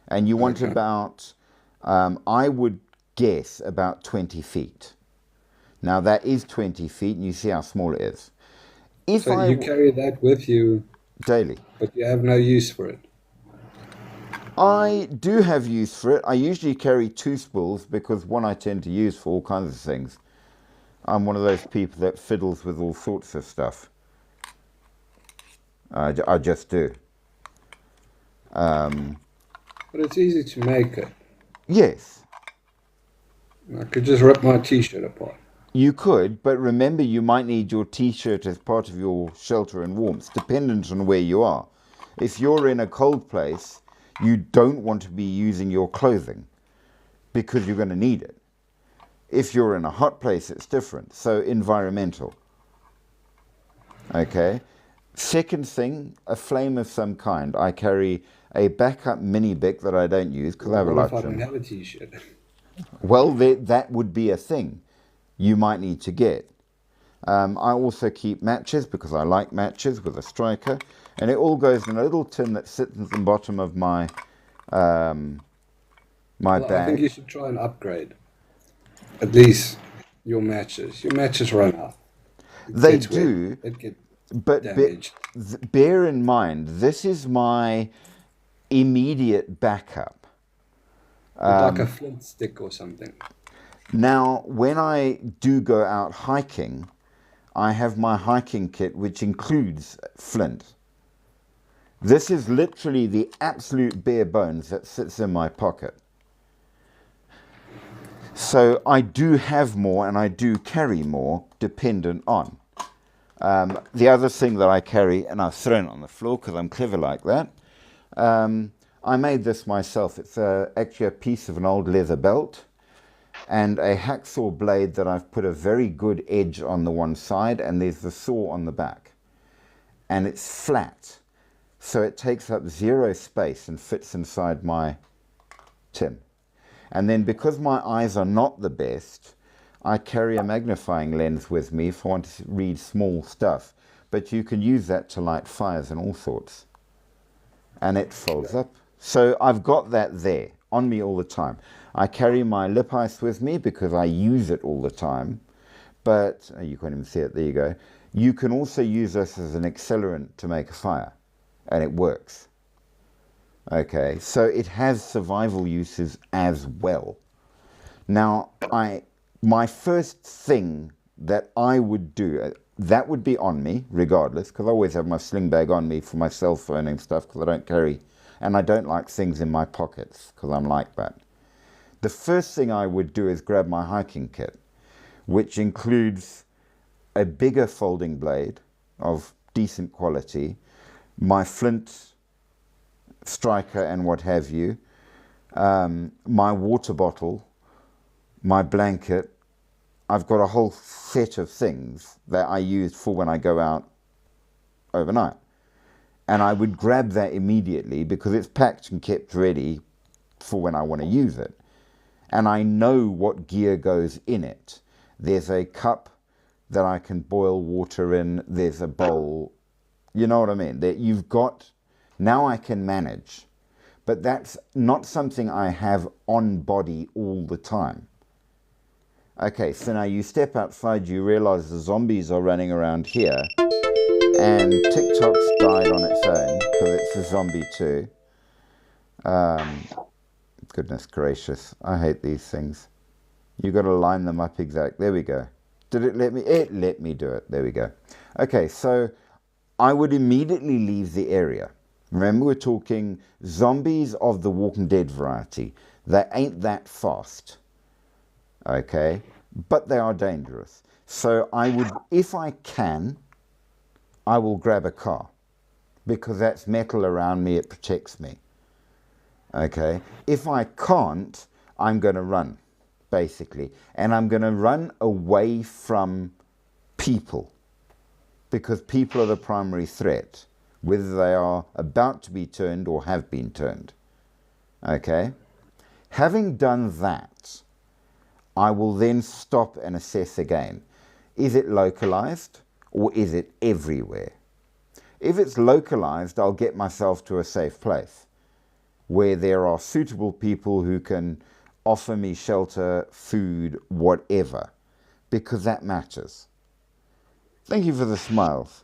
And you want about, I would guess, about 20 feet. Now that is 20 feet, and you see how small it is. So you carry that with you daily. But you have no use for it. I do have use for it. I usually carry two spools because one I tend to use for all kinds of things. I'm one of those people that fiddles with all sorts of stuff. I just do. But it's easy to make it. Yes, I could just rip my t-shirt apart. you could, but remember you might need your t-shirt as part of your shelter and warmth, dependent on where you are. If you're in a cold place, you don't want to be using your clothing because you're going to need it. If you're in a hot place, it's different. So environmental. Okay. Second thing, a flame of some kind. I carry a backup mini Bic that I don't use because I have a What if light I don't trim. have a t-shirt? Well, that would be a thing you might need to get. I also keep matches because I like matches with a striker, and it all goes in a little tin that sits at the bottom of my my Well, I think you bag. should try and upgrade at least your matches. Your matches run out. It They gets wet. do, It gets but damaged. bear in mind this is my immediate backup. With like a flint stick or something. Now, when I do go out hiking, I have my hiking kit, which includes flint. This is literally the absolute bare bones that sits in my pocket. So I do have more and I do carry more dependent on. The other thing that I carry, and I've thrown it on the floor because I'm clever like that, I made this myself. It's actually a piece of an old leather belt and a hacksaw blade that I've put a very good edge on the one side, and there's the saw on the back. And it's flat, so it takes up zero space and fits inside my tin. And then because my eyes are not the best, I carry a magnifying lens with me if I want to read small stuff. But you can use that to light fires and all sorts. And it folds up. So I've got that there on me all the time. I carry my lip ice with me because I use it all the time. But you can't even see it. There you go. You can also use this as an accelerant to make a fire. And it works. Okay, so it has survival uses as well. Now, my first thing that I would do, that would be on me regardless, because I always have my sling bag on me for my cell phone and stuff, because I don't carry, and I don't like things in my pockets, because I'm like that. The first thing I would do is grab my hiking kit, which includes a bigger folding blade of decent quality, my flint striker and what have you, my water bottle, my blanket. I've got a whole set of things that I use for when I go out overnight. And I would grab that immediately because it's packed and kept ready for when I want to use it. And I know what gear goes in it. There's a cup that I can boil water in. There's a bowl. You know what I mean? That you've got. Now I can manage, but that's not something I have on body all the time. Okay, so now you step outside, you realize the zombies are running around here, and TikTok's died on its own because it's a zombie too. Goodness gracious, I hate these things. You got to line them up exact. There we go. Did it let me? It let me do it. There we go. Okay, so I would immediately leave the area. Remember, we're talking zombies of the Walking Dead variety. They ain't that fast, okay? But they are dangerous. So I would, if I can, I will grab a car because that's metal around me, it protects me, okay? If I can't, I'm going to run, basically. And I'm going to run away from people because people are the primary threat, whether they are about to be turned or have been turned. Okay? Having done that, I will then stop and assess again. Is it localized or is it everywhere? If it's localized, I'll get myself to a safe place where there are suitable people who can offer me shelter, food, whatever, because that matters. Thank you for the smiles.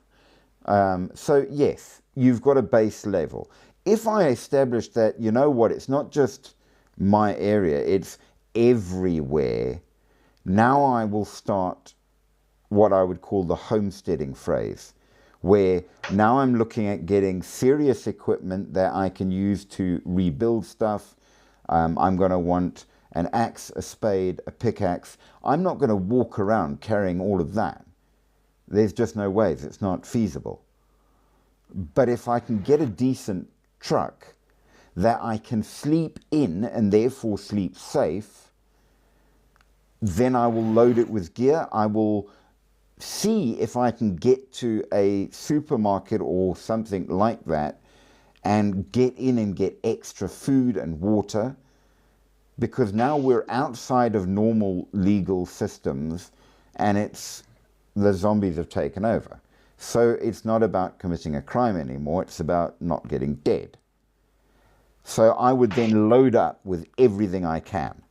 So yes, you've got a base level. If I establish that, you know what, it's not just my area, it's everywhere, now I will start what I would call the homesteading phase, where now I'm looking at getting serious equipment that I can use to rebuild stuff. I'm going to want an axe, a spade, a pickaxe. I'm not going to walk around carrying all of that. There's just no ways. It's not feasible. But if I can get a decent truck that I can sleep in and therefore sleep safe, then I will load it with gear. I will see if I can get to a supermarket or something like that and get in and get extra food and water, because now we're outside of normal legal systems and the zombies have taken over. So it's not about committing a crime anymore, it's about not getting dead. So I would then load up with everything I can.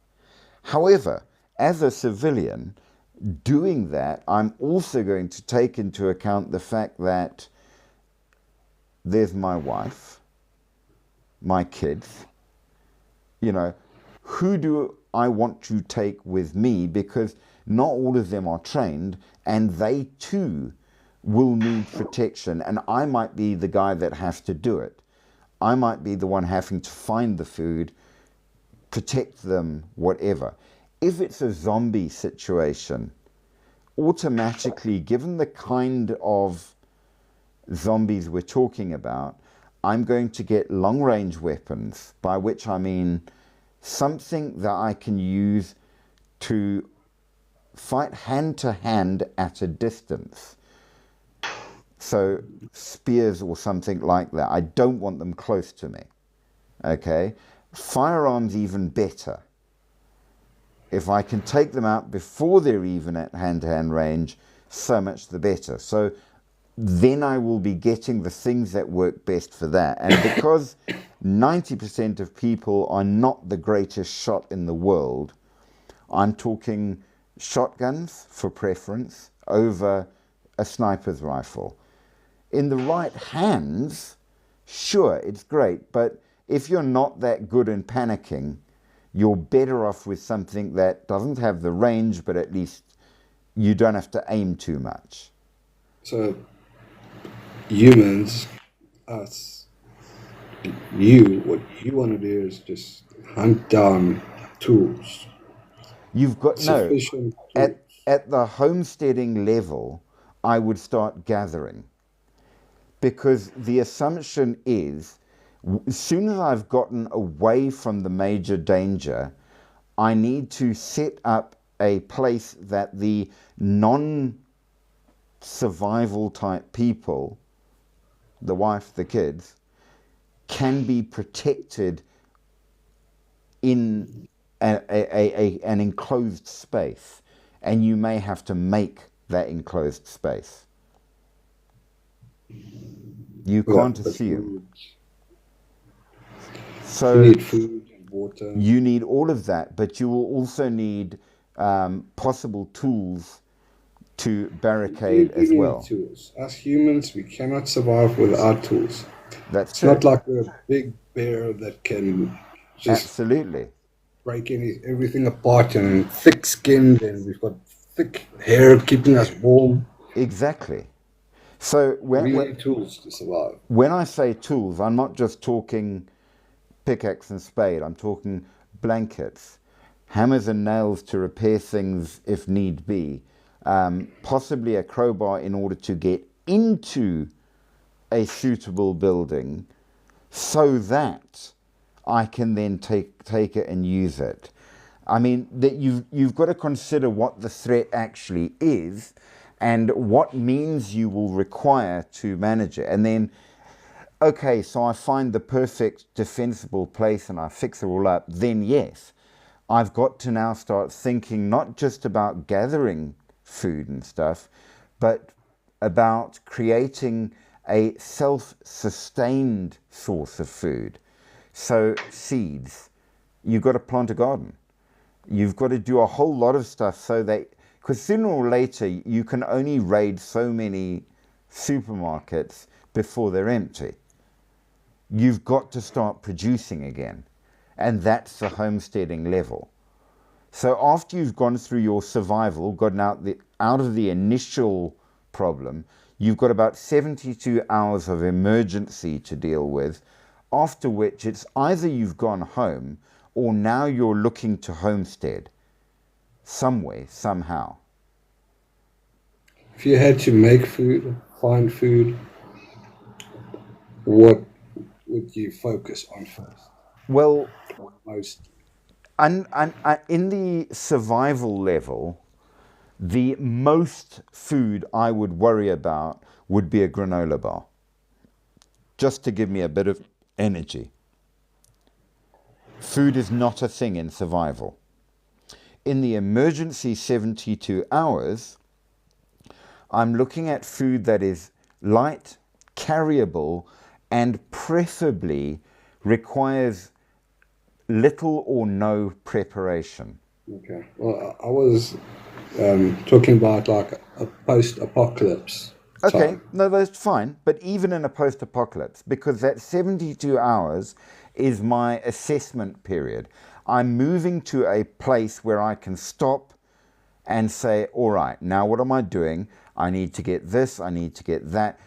However, as a civilian, doing that, I'm also going to take into account the fact that there's my wife, my kids, who do I want to take with me, because not all of them are trained and they too will need protection, and I might be the guy that has to do it. I might be the one having to find the food, protect them, whatever. If it's a zombie situation, automatically, given the kind of zombies we're talking about, I'm going to get long-range weapons, by which I mean something that I can use to fight hand-to-hand at a distance. So spears or something like that. I don't want them close to me. Okay? Firearms even better. If I can take them out before they're even at hand-to-hand range, so much the better. So then I will be getting the things that work best for that. And because 90% of people are not the greatest shot in the world, I'm talking shotguns for preference over a sniper's rifle. In the right hands, sure, it's great, but if you're not that good in panicking, you're better off with something that doesn't have the range, but at least you don't have to aim too much. So humans, us, what you want to do is just hunt down tools, You've got sufficient no, tools. at the homesteading level, I would start gathering, because the assumption is, as soon as I've gotten away from the major danger, I need to set up a place that the non-survival type people, the wife, the kids, can be protected in an enclosed space. And you may have to make that enclosed space. You can't assume. So you need food and water. You need all of that, but you will also need possible tools to barricade as well. Tools. As humans, we cannot survive without tools. It's not like we're a big bear that can just absolutely break everything apart, and thick-skinned, and we've got thick hair keeping us warm. Exactly. So we need tools to survive. When I say tools, I'm not just talking pickaxe and spade. I'm talking blankets, hammers and nails to repair things if need be, possibly a crowbar in order to get into a suitable building so that I can then take it and use it. I mean, that you've got to consider what the threat actually is and what means you will require to manage it. And then, okay, so I find the perfect defensible place and I fix it all up, then yes, I've got to now start thinking not just about gathering food and stuff, but about creating a self-sustained source of food. So seeds, you've got to plant a garden. You've got to do a whole lot of stuff so that, because sooner or later you can only raid so many supermarkets before they're empty. You've got to start producing again. And that's the homesteading level. So after you've gone through your survival, gotten out of the initial problem, you've got about 72 hours of emergency to deal with, after which it's either you've gone home or now you're looking to homestead somewhere, somehow. If you had to make food, find food, what would you focus on first? Well, Or most? in the survival level, the most food I would worry about would be a granola bar, just to give me a bit of energy. Food is not a thing in survival. In the emergency 72 hours, I'm looking at food that is light, carryable, and preferably requires little or no preparation. Okay. Well, I was talking about like a post-apocalypse Okay, time. no, that's fine. But even in a post apocalypse, because that 72 hours is my assessment period, I'm moving to a place where I can stop and say, all right, now what am I doing? I need to get this, I need to get that.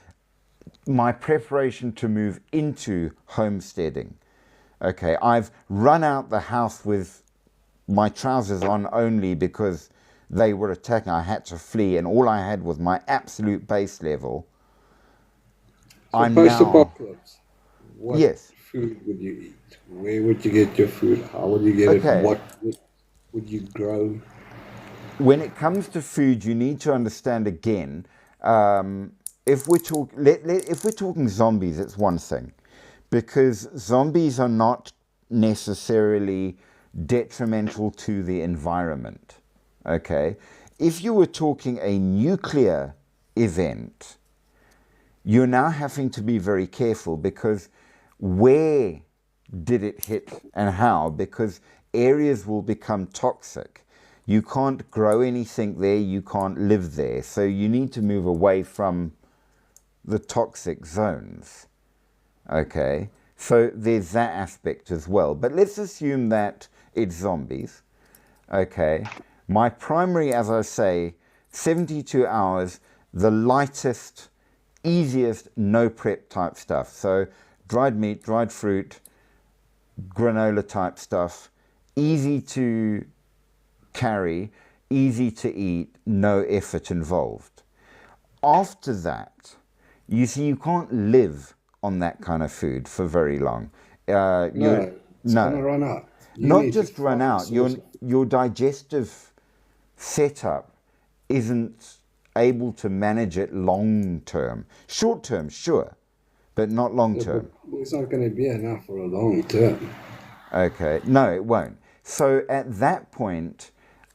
My preparation to move into homesteading. Okay, I've run out the house with my trousers on only because they were attacking. I had to flee, and all I had was my absolute base level. So I'm now, post-apocalypse, what yes, food would you eat? Where would you get your food? How would you get it? okay. What would you grow? When it comes to food, you need to understand again. Um, if we're talking zombies, it's one thing, because zombies are not necessarily detrimental to the environment. Okay, if you were talking a nuclear event, you're now having to be very careful because where did it hit and how? Because areas will become toxic. You can't grow anything there, you can't live there. So you need to move away from the toxic zones. Okay, so there's that aspect as well. But let's assume that it's zombies. Okay, my primary, as I say, 72 hours, the lightest, easiest, no prep type stuff. So dried meat, dried fruit, granola type stuff, easy to carry, easy to eat, no effort involved. After that, you see, you can't live on that kind of food for very long. You're No, it's gonna no, run out. You not need to just run find a out. source of Your digestive setup isn't able to manage it long term. Short term, sure, but not long yeah, but term. it's not going to be enough for a long term. Okay, no, it won't. So at that point,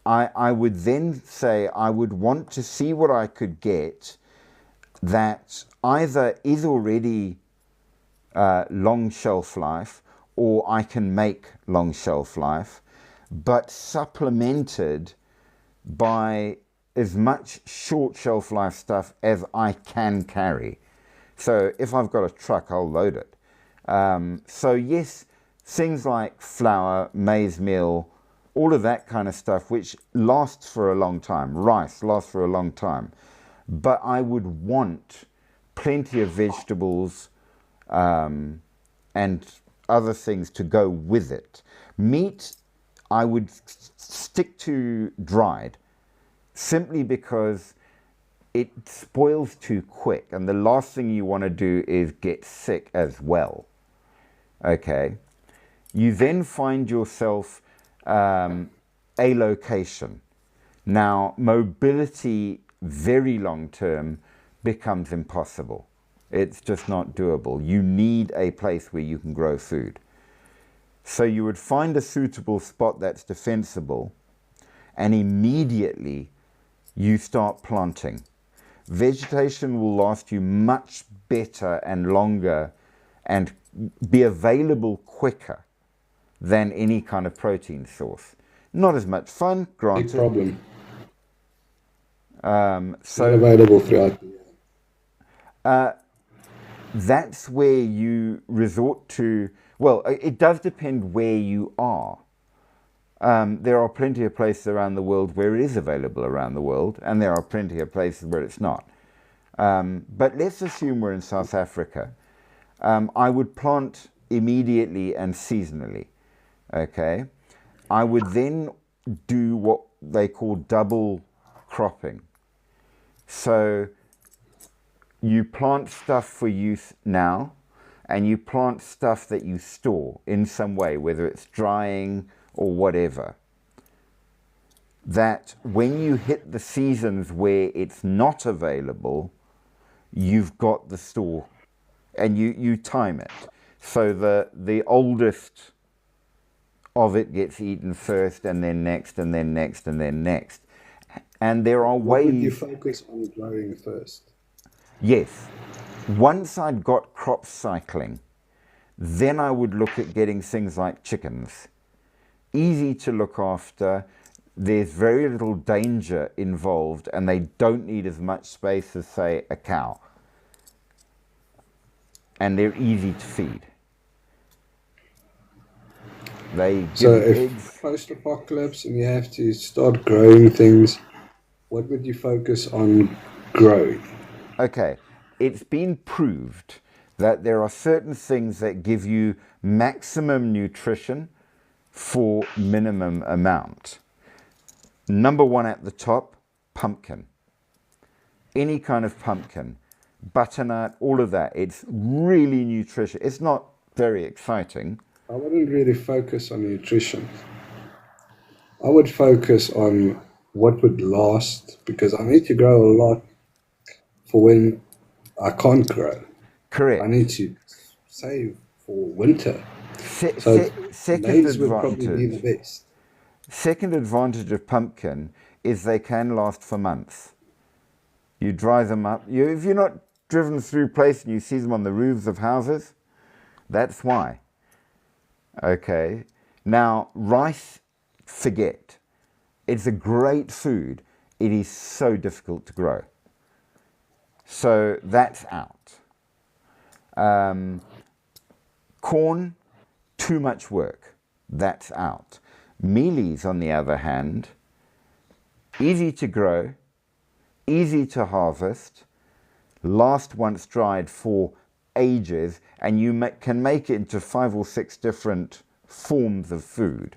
I would then say I would want to see what I could get that either is already long shelf life or I can make long shelf life, but supplemented by as much short shelf life stuff as I can carry. So if I've got a truck, I'll load it. So yes, things like flour, maize meal, all of that kind of stuff, which lasts for a long time. Rice lasts for a long time. But I would want plenty of vegetables and other things to go with it. Meat, I would stick to dried simply because it spoils too quick, and the last thing you want to do is get sick as well. Okay, you then find yourself a location. Now, mobility very long term becomes impossible. It's just not doable. You need a place where you can grow food. So you would find a suitable spot that's defensible, and immediately you start planting. Vegetation will last you much better and longer and be available quicker than any kind of protein source. Not as much fun, Big granted. problem. It's not So available throughout the year. that's where you resort to, well, it does depend where you are. There are plenty of places around the world where it is available around the world, and there are plenty of places where it's not. But let's assume we're in South Africa. I would plant immediately and seasonally. Okay, I would then do what they call double cropping. So you plant stuff for use now, and you plant stuff that you store in some way, whether it's drying or whatever. That when you hit the seasons where it's not available, you've got the store, and you time it. So the oldest of it gets eaten first, and then next, and then next, and then next. And there are What would you ways. focus on growing first? Yes. Once I'd got crop cycling, then I would look at getting things like chickens. Easy to look after, there's very little danger involved, and they don't need as much space as, say, a cow. And they're easy to feed. They give So you if eggs. post-apocalypse and you have to start growing things, what would you focus on growing? Okay, it's been proved that there are certain things that give you maximum nutrition for minimum amount. Number one at the top, pumpkin. Any kind of pumpkin, butternut, all of that. It's really nutritious. It's not very exciting. I wouldn't really focus on nutrition. I would focus on what would last, because I need to grow a lot for when I can't grow. I Correct. need to save for winter. Se- So se- second maize would probably be the advantage. best. Second advantage of pumpkin is they can last for months. You dry them up. If you're not driven through place and you see them on the roofs of houses, that's why. Okay. Now, rice, forget. It's a great food. It is so difficult to grow. So that's out. Corn, too much work. That's out. Mealies, on the other hand, easy to grow, easy to harvest, last once dried for ages, and you can make it into 5 or 6 different forms of food,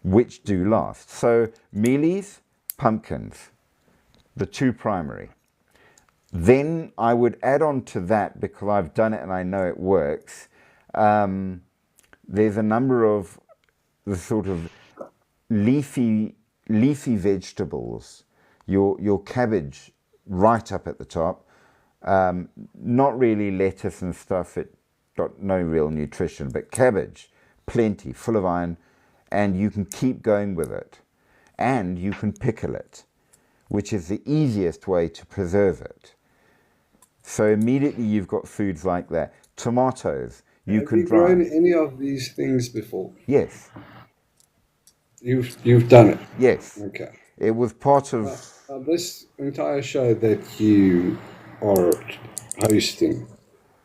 which do last. So mealies, pumpkins, the two primary. Then I would add on to that, because I've done it and I know it works. There's a number of the sort of leafy vegetables. Your cabbage right up at the top. Not really lettuce and stuff. It got no real nutrition, but cabbage, plenty, full of iron, and you can keep going with it. And you can pickle it, which is the easiest way to preserve it. So immediately you've got foods like that. Tomatoes, you Have can you dry. grown any of these things before? Yes, You've done it. yes. Okay. It was part of. This entire show that you are hosting,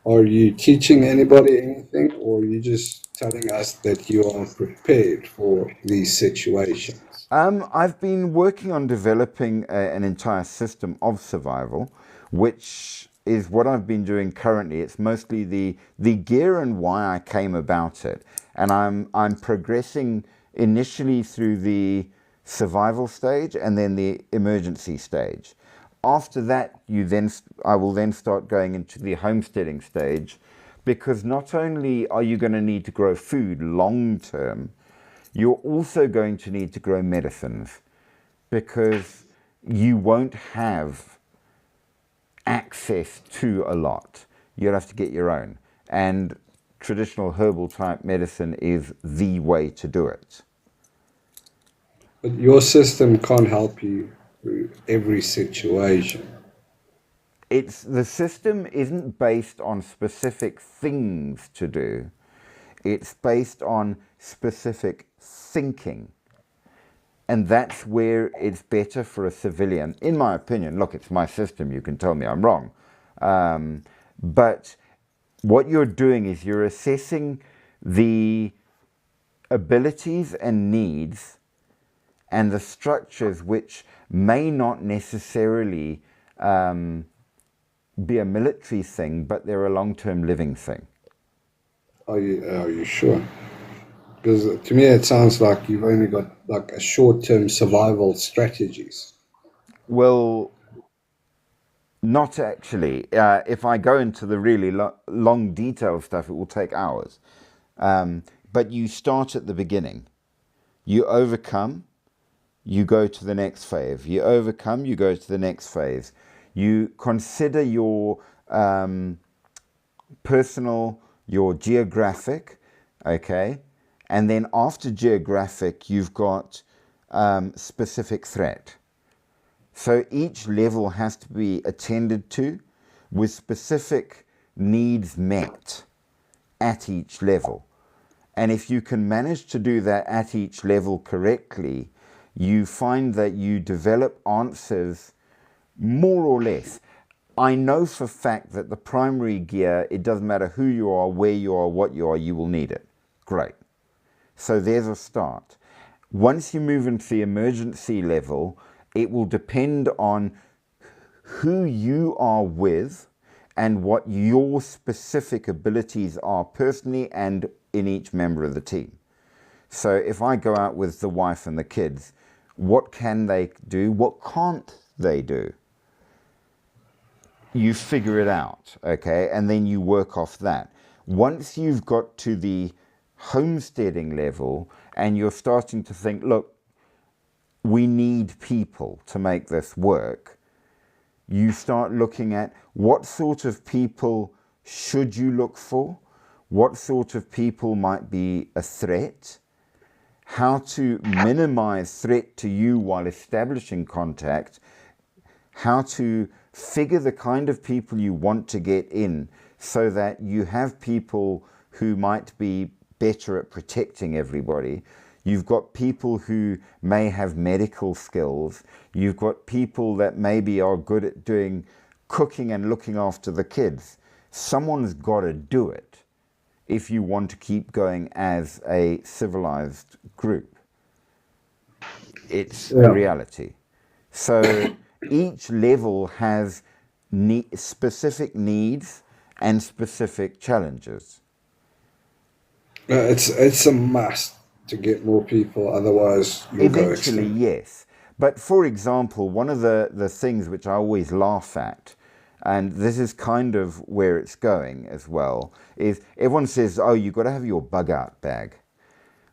are you teaching anybody anything, or are you just telling us that you are prepared for these situations? I've been working on developing an entire system of survival, which is what I've been doing currently. It's mostly the gear and why I came about it, and I'm progressing initially through the survival stage and then the emergency stage. After that, I will then start going into the homesteading stage, because not only are you going to need to grow food long term, you're also going to need to grow medicines, because you won't have access to a lot. You'll have to get your own. And traditional herbal type medicine is the way to do it. But your system can't help you through every situation. The system isn't based on specific things to do. It's based on specific thinking. And that's where it's better for a civilian, in my opinion. Look, it's my system. You can tell me I'm wrong. But what you're doing is you're assessing the abilities and needs and the structures which may not necessarily be a military thing, but they're a long-term living thing. Are you sure? Because to me it sounds like you've only got like a short-term survival strategies. Well, not actually. If I go into the really long detailed stuff, it will take hours. But you start at the beginning. You overcome, you go to the next phase. You overcome, you go to the next phase. You consider your personal, your geographic, okay? And then after geographic, you've got specific threat. So each level has to be attended to with specific needs met at each level. And if you can manage to do that at each level correctly, you find that you develop answers more or less. I know for a fact that the primary gear, it doesn't matter who you are, where you are, what you are, you will need it. Great. So there's a start. Once you move into the emergency level, it will depend on who you are with and what your specific abilities are personally and in each member of the team. So if I go out with the wife and the kids, what can they do? What can't they do? You figure it out, okay? And then you work off that. Once you've got to the homesteading level and you're starting to think, look, we need people to make this work, you start looking at what sort of people should you look for, what sort of people might be a threat, how to minimize threat to you while establishing contact, how to figure the kind of people you want to get in so that you have people who might be better at protecting everybody. You've got people who may have medical skills. You've got people that maybe are good at doing cooking and looking after the kids. Someone's got to do it if you want to keep going as a civilized group. It's a reality. So each level has specific needs and specific challenges. It's a must to get more people, otherwise you'll go Eventually, extinct. yes. But for example, one of the things which I always laugh at, and this is kind of where it's going as well, is everyone says, oh, you've got to have your bug out bag.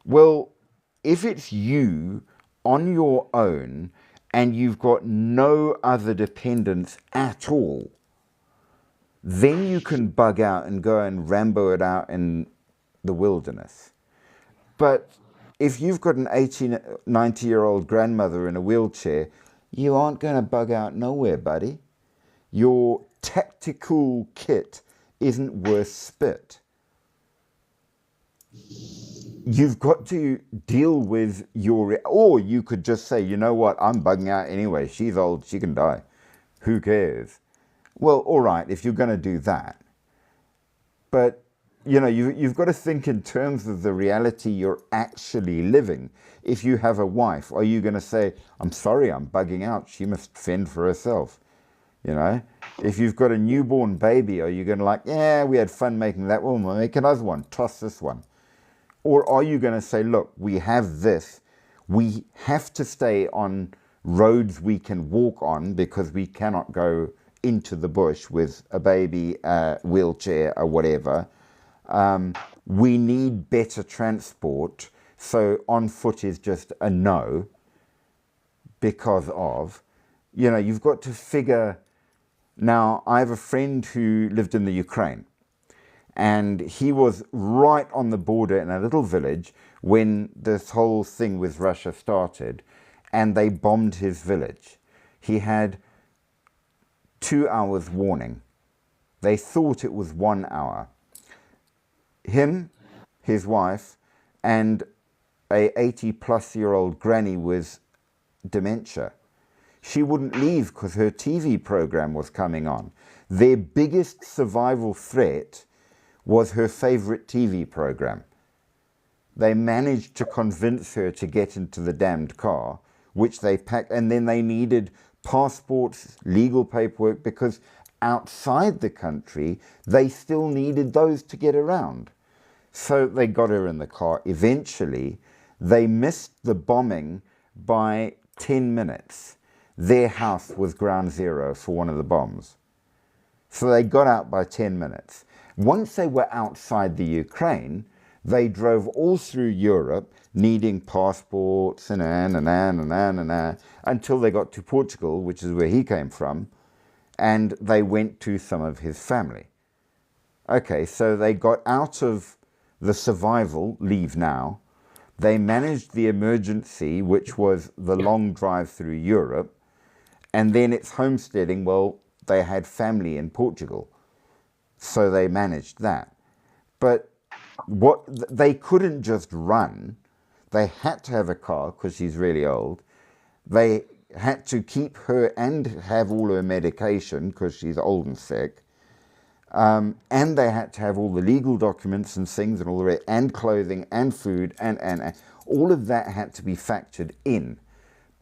Well, if it's you on your own and you've got no other dependents at all, then you can bug out and go and Rambo it out in the wilderness. But if you've got an 80, 90-year-old grandmother in a wheelchair, you aren't going to bug out nowhere, buddy. Your tactical kit isn't worth spit. You've got to deal with or you could just say, you know what, I'm bugging out anyway. She's old, she can die. Who cares? Well, all right, if you're going to do that. But, you know, you've got to think in terms of the reality you're actually living. If you have a wife, are you going to say, I'm sorry, I'm bugging out. She must fend for herself. You know, if you've got a newborn baby, are you going to like, yeah, we had fun making that one, we'll make another one, toss this one? Or are you going to say, look, we have this, we have to stay on roads we can walk on because we cannot go into the bush with a baby, wheelchair or whatever. We need better transport, so on foot is just a no because of, you know, you've got to figure. Now, I have a friend who lived in the Ukraine, and he was right on the border in a little village when this whole thing with Russia started, and they bombed his village. He had 2 hours warning. They thought it was 1 hour. Him, his wife, and a 80-plus-year-old granny with dementia. She wouldn't leave because her TV program was coming on. Their biggest survival threat was her favorite TV program. They managed to convince her to get into the damned car, which they packed, and then they needed passports, legal paperwork, because outside the country, they still needed those to get around. So they got her in the car. Eventually, they missed the bombing by 10 minutes. Their house was ground zero for one of the bombs. So they got out by 10 minutes. Once they were outside the Ukraine, they drove all through Europe needing passports until they got to Portugal, which is where he came from, and they went to some of his family. Okay, so they got out of the survival, leave now. They managed the emergency, which was the long drive through Europe, and then it's homesteading. Well, they had family in Portugal, so they managed that. But what they couldn't just run. They had to have a car because she's really old. They had to keep her and have all her medication because she's old and sick. And they had to have all the legal documents and things and all the rest, and clothing and food, and all of that had to be factored in,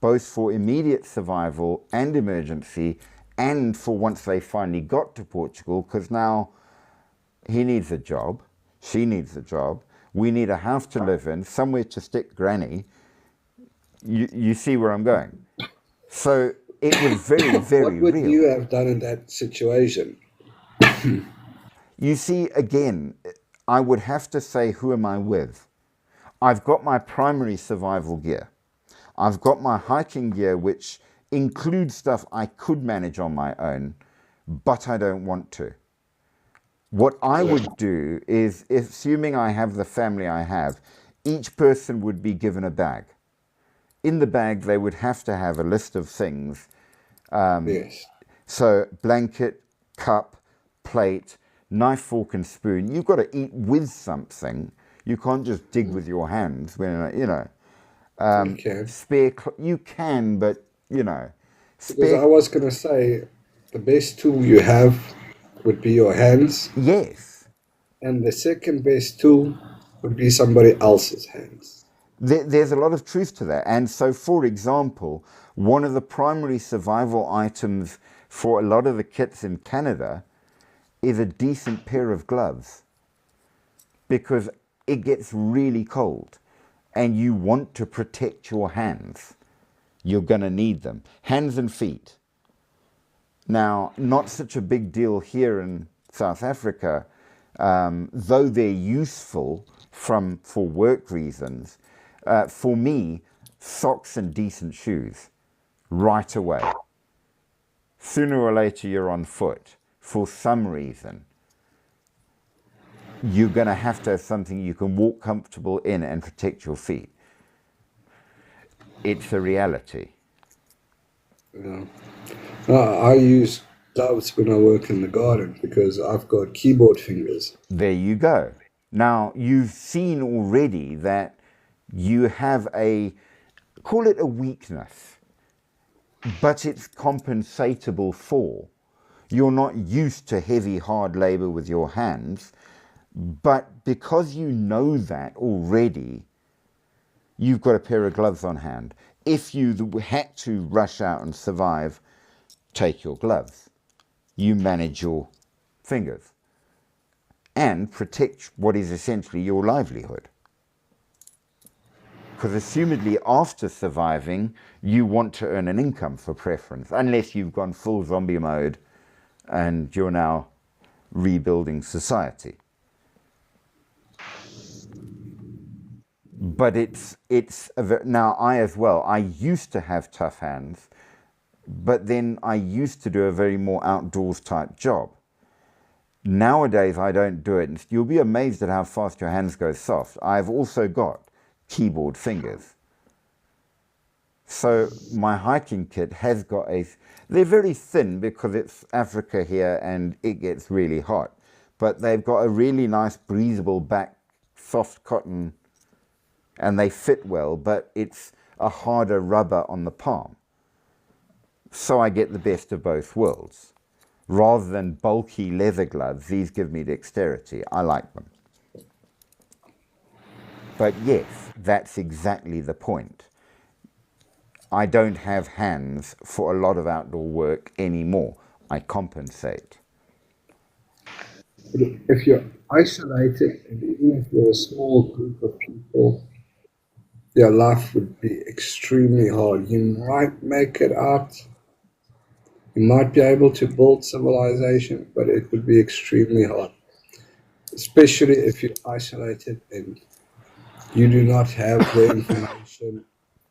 both for immediate survival and emergency, and for once they finally got to Portugal, because now he needs a job, she needs a job, we need a house to live in, somewhere to stick Granny. You see where I'm going? So it was very, very real. What would you have done in that situation? You see, again, I would have to say, who am I with? I've got my primary survival gear. I've got my hiking gear, which includes stuff I could manage on my own, but I don't want to. What I would do is, assuming I have the family I have, each person would be given a bag. In the bag, they would have to have a list of things. Yes. So blanket, cup, plate, knife, fork and spoon. You've got to eat with something. You can't just dig with your hands when, you know. You can. You can, but, you know. Because I was going to say, the best tool you have would be your hands. Yes. And the second best tool would be somebody else's hands. There's a lot of truth to that. And so, for example, one of the primary survival items for a lot of the kits in Canada is a decent pair of gloves, because it gets really cold and you want to protect your hands. You're going to need them. Hands and feet. Now, not such a big deal here in South Africa, though they're useful for work reasons. For me, socks and decent shoes right away. Sooner or later, you're on foot. For some reason, you're going to have something you can walk comfortable in and protect your feet. It's a reality. Yeah. I use gloves when I work in the garden because I've got keyboard fingers. There you go. Now, you've seen already that you have call it a weakness, but it's compensatable for. You're not used to heavy, hard labor with your hands, but because you know that already, you've got a pair of gloves on hand. If you had to rush out and survive, take your gloves. You manage your fingers and protect what is essentially your livelihood. Because assumedly after surviving, you want to earn an income for preference, unless you've gone full zombie mode and you're now rebuilding society. But now I as well, I used to have tough hands, but then I used to do a very more outdoors type job. Nowadays I don't do it, and you'll be amazed at how fast your hands go soft. I've also got keyboard fingers. So my hiking kit has got they're very thin because it's Africa here and it gets really hot, but they've got a really nice breathable back, soft cotton, and they fit well, but it's a harder rubber on the palm. So I get the best of both worlds. Rather than bulky leather gloves, these give me dexterity. I like them. But yes, that's exactly the point. I don't have hands for a lot of outdoor work anymore. I compensate. But if you're isolated, and even if you're a small group of people, your life would be extremely hard. You might make it out. You might be able to build civilization, but it would be extremely hard, especially if you're isolated and you do not have the information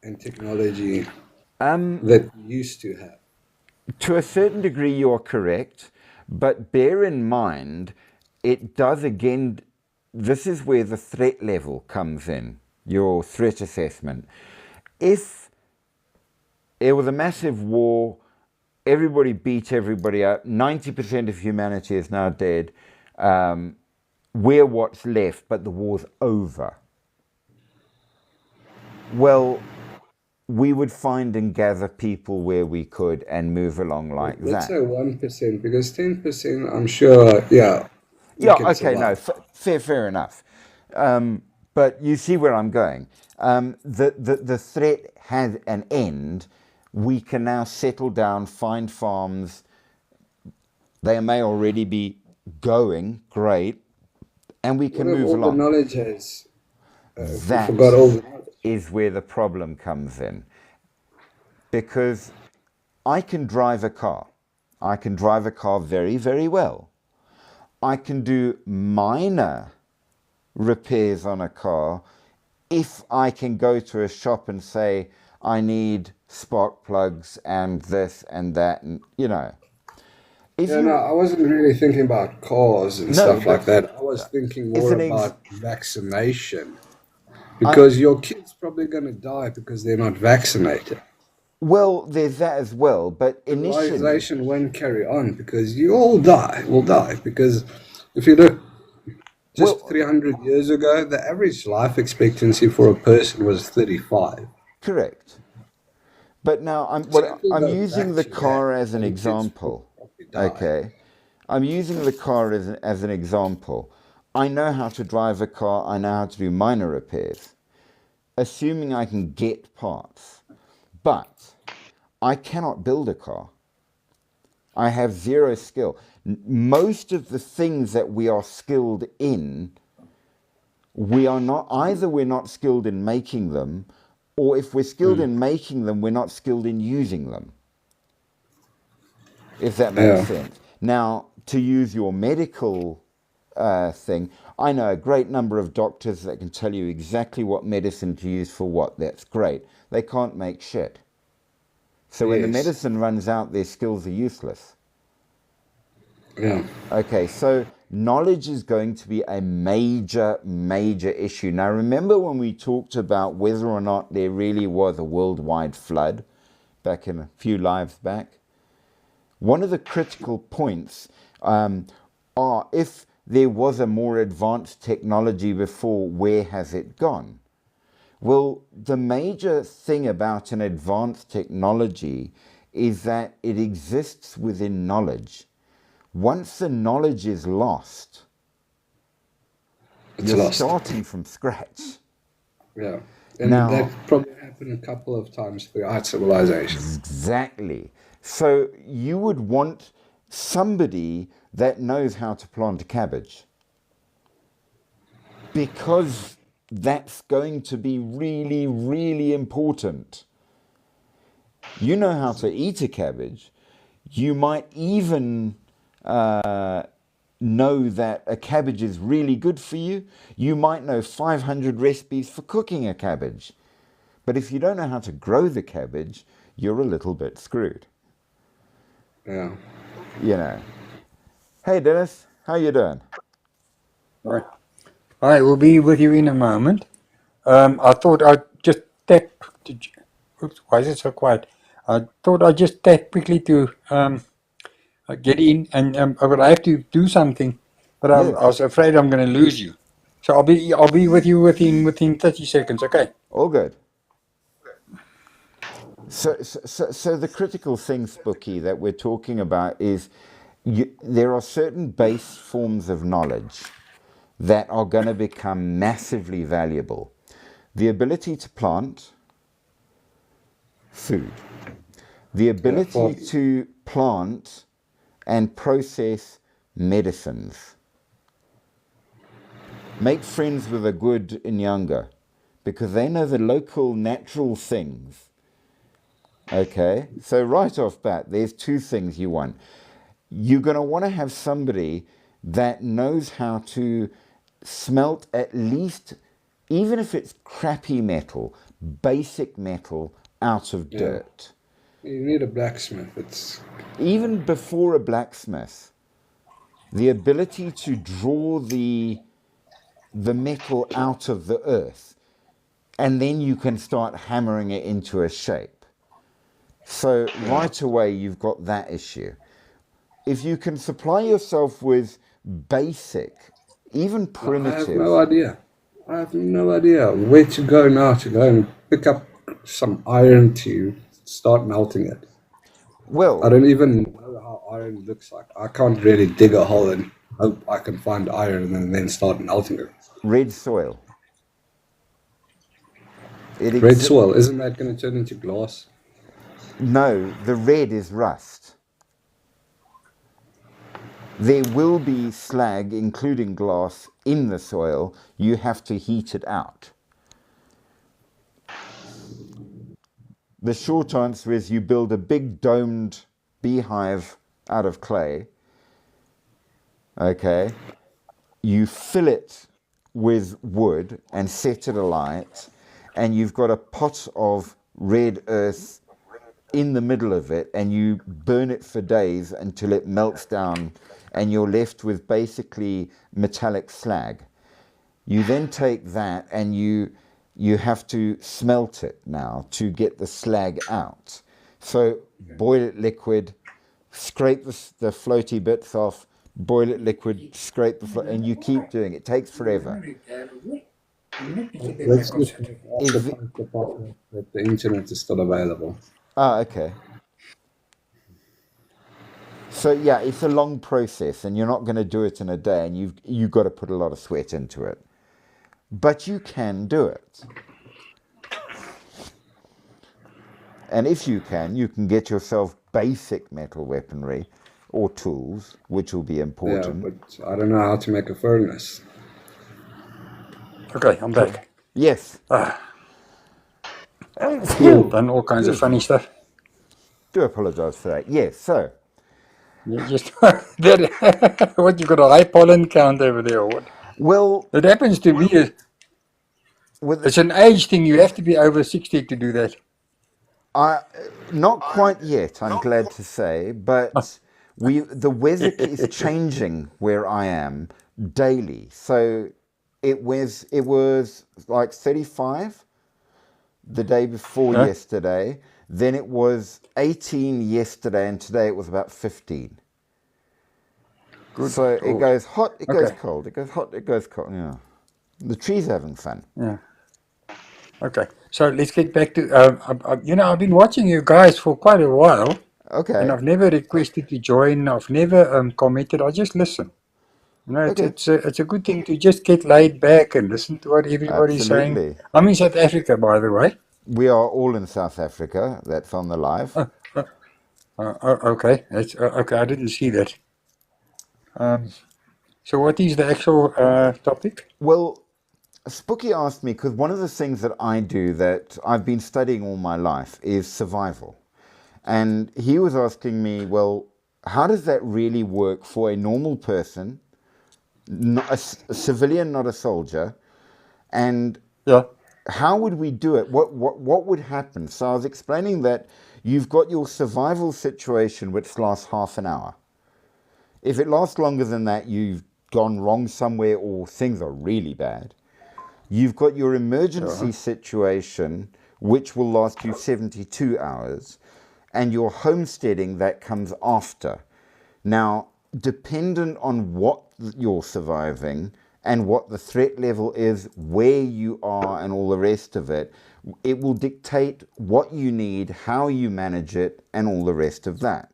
and technology that you used to have. To a certain degree, you're correct, but bear in mind, it does again, this is where the threat level comes in, your threat assessment. If there was a massive war, everybody beat everybody up, 90% of humanity is now dead, we're what's left, but the war's over. Well, we would find and gather people where we could and move along like Let's that. say 1%, because 10%, I'm sure, yeah, you Yeah, can okay, no, survive. fair enough. But you see where I'm going. The threat has an end. We can now settle down, find farms. They may already be going, great, and we What can if move all the along. knowledge has, if we forgot That all the knowledge? is where the problem comes in. Because I can drive a car. I can drive a car very, very well. I can do minor repairs on a car if I can go to a shop and say, I need spark plugs and this and that, and if Yeah, no, you I wasn't really thinking about cars and no, stuff but like that. I was thinking it's more an ex about vaccination I, because your kid's probably going to die because they're not vaccinated. well, there's that as well, but initially, Civilization won't carry on because you all die, will die. Because if you look just well, 300 years ago, the average life expectancy for a person was 35. correct. But now So if we I'm go using back the to that, car as an then kids would example. probably die. Okay, I'm using the car as an example. I know how to drive a car. I know how to do minor repairs, assuming I can get parts. But I cannot build a car. I have zero skill. Most of the things that we are skilled in, we are not, either we're not skilled in making them, or if we're skilled in making them, we're not skilled in using them, if that makes Yeah. sense. Now, to use your medical thing, I know a great number of doctors that can tell you exactly what medicine to use for what. That's great. They can't make shit. So when the Yes. medicine runs out, their skills are useless. Yeah. Okay, so knowledge is going to be a major, major issue. Now, remember when we talked about whether or not there really was a worldwide flood back in a few lives back? One of the critical points are if there was a more advanced technology before, where has it gone? Well, the major thing about an advanced technology is that it exists within knowledge. Once the knowledge is lost, It's you're lost. starting from scratch. Yeah. And that Now, probably happened a couple of times throughout civilization. exactly. So you would want somebody that knows how to plant a cabbage, because that's going to be really, really important. You know how to eat a cabbage. You might even know that a cabbage is really good for you. You might know 500 recipes for cooking a cabbage. But if you don't know how to grow the cabbage, you're a little bit screwed. Yeah. Hey, Dennis, how you doing? Right. I will be with you in a moment. I thought I'd just tap. Oops, why is it so quiet? I thought I'd just tap quickly to get in, and but I have to do something. But I Yes, was afraid I'm going to lose you, so I'll be with you within 30 seconds. Okay. all good. So the critical thing, Spooky, that we're talking about is there are certain base forms of knowledge that are going to become massively valuable. The ability to plant food. The ability to plant and process medicines. Make friends with a good Inyanga because they know the local natural things. Okay, so right off bat, there's two things you want. You're going to want to have somebody that knows how to smelt at least, even if it's crappy metal, basic metal out of dirt. You need a blacksmith. It's Even before a blacksmith, the ability to draw the metal out of the earth, and then you can start hammering it into a shape. So right away, you've got that issue. If you can supply yourself with basic, even primitive... I have no idea where to go now to go and pick up some iron to start melting it. Well, I don't even know how iron looks like. I can't really dig a hole and hope I can find iron and then start melting it. red soil. Red soil, isn't that going to turn into glass? No, the red is rust. There will be slag, including glass, in the soil. You have to heat it out. The short answer is you build a big domed beehive out of clay. Okay. You fill it with wood and set it alight, and you've got a pot of red earth in the middle of it, and you burn it for days until it melts down, and you're left with basically metallic slag. You then take that and you have to smelt it now to get the slag out. So boil it liquid, scrape the floaty bits off, boil it liquid, scrape the and you keep doing it. It takes forever. Let's just that the internet is still available. Ah, okay. So yeah, it's a long process, and you're not going to do it in a day, and you've got to put a lot of sweat into it. But you can do it. And if you can get yourself basic metal weaponry or tools, which will be important. Yeah, but I don't know how to make a furnace. Okay, I'm back. Yes. Done all kinds of funny stuff. Do apologize for that. Yes, so. You just what, you got a high pollen count over there or what? Well, it happens to me. It's an age thing. You have to be over 60 to do that. Not quite yet, I'm glad to say, but the weather is changing where I am daily. So it was like 35 the day before yesterday. Then it was 18 yesterday, and today it was about 15. Good. So it goes hot, it goes cold, it goes hot, it goes cold. Yeah, the trees are having fun. Yeah. Okay, so let's get back to I've been watching you guys for quite a while. Okay. And I've never requested to join. I've never commented. I just listen. It's a good thing to just get laid back and listen to what everybody's saying. I'm in South Africa, by the way. We are all in South Africa. That's on the live. Okay. Okay. I didn't see that. So what is the actual topic? Well, Spooky asked me, because one of the things that I do that I've been studying all my life is survival. And he was asking me, well, how does that really work for a normal person, not a civilian, not a soldier? And how would we do it? What would happen? So I was explaining that you've got your survival situation, which lasts half an hour. If it lasts longer than that, you've gone wrong somewhere or things are really bad. You've got your emergency situation, which will last you 72 hours, and your homesteading that comes after. Now, dependent on what you're surviving and what the threat level is, where you are, and all the rest of it, it will dictate what you need, how you manage it, and all the rest of that.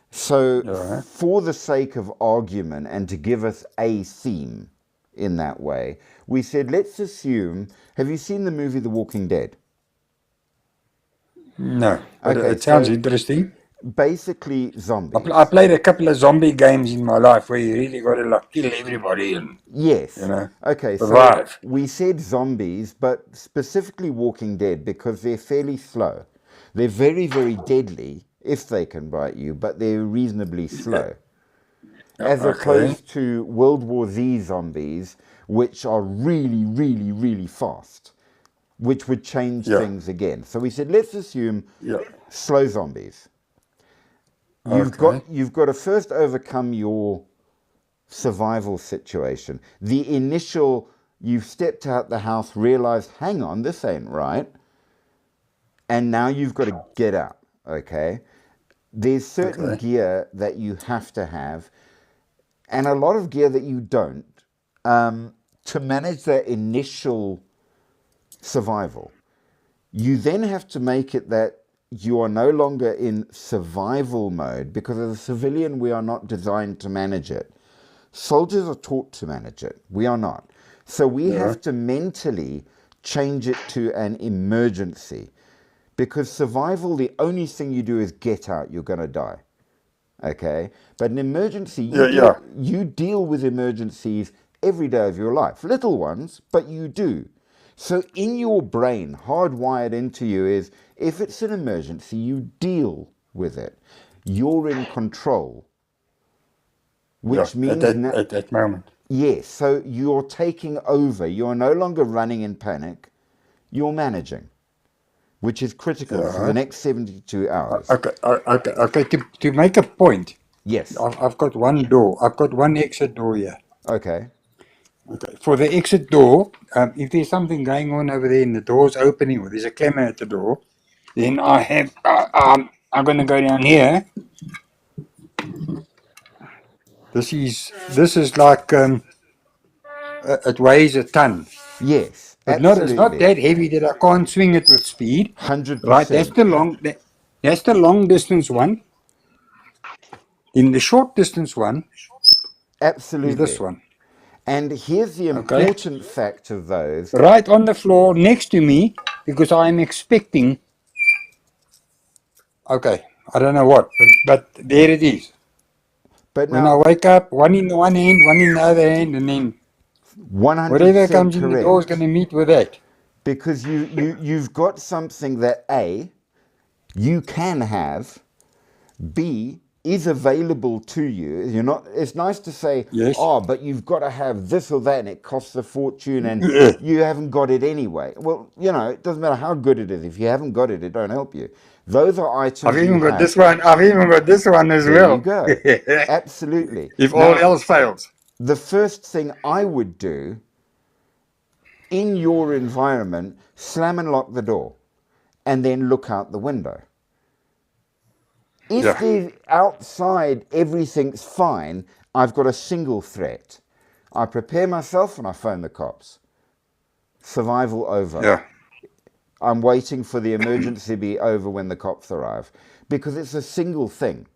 So, for the sake of argument and to give us a theme, in that way. We said, let's assume, have you seen the movie The Walking Dead? No, but Okay, it sounds so interesting. basically I zombies. played a couple of zombie games in my life where you really got to like kill everybody and Yes. Okay, so survive. we said zombies, but specifically Walking Dead because they're fairly slow. They're very, very deadly if they can bite you, but they're reasonably slow. As Okay. opposed to World War Z zombies, which are really, really, really fast, which would change Yeah. things again. So we said, let's assume Yeah. slow zombies. Okay. You've got to first overcome your survival situation. The initial, you've stepped out the house, realized, hang on, this ain't right, and now you've got to get out. Okay, there's certain Okay. gear that you have to have, and a lot of gear that you don't, to manage that initial survival. You then have to make it that you are no longer in survival mode because as a civilian we are not designed to manage it. Soldiers are taught to manage it. We are not. So we Yeah. have to mentally change it to an emergency because survival, the only thing you do is get out, you're going to die. Okay? But an emergency, Yeah. Yeah. you deal with emergencies every day of your life. Little ones, but you do. So in your brain, hardwired into you is if it's an emergency, you deal with it. You're in control, Yeah. which means At that moment. yes, so you're taking over. You're no longer running in panic. You're managing, which is critical for the Yeah. next 72 hours. Okay. Okay. Okay. To make a point, Yes. I've got one door. I've got one exit door here. Okay. Okay. For the exit door, if there's something going on over there and the door's opening or there's a clamor at the door, then I'm going to go down here. This is like it weighs a ton. Yes, It's not absolutely. that heavy that I can't swing it with speed. Right, 100%. that's the long distance one. In the short distance one is this Absolutely. one. And here's the Okay, important fact of those. right on the floor next to me because I'm expecting. Okay, I don't know what, but there it is. But When I now, wake up, one in the one hand, one in the other hand, and then whatever 100% comes in the door is correct. going to meet with that. Because you've got something that A, you can have, B, is available to you. You're not. It's nice to say, Yes. oh, but you've got to have this or that, and it costs a fortune, and Yeah. you haven't got it anyway. Well, it doesn't matter how good it is. If you haven't got it, it don't help you. Those are items I've you even got have. this one. I've even got this one as There you well. go. Absolutely. If all Now, else fails. the first thing I would do in your environment, slam and lock the door, and then look out the window. If Yeah. the outside everything's fine, I've got a single threat. I prepare myself and I phone the cops. Survival over. Yeah. I'm waiting for the emergency to be over when the cops arrive. Because it's a single thing.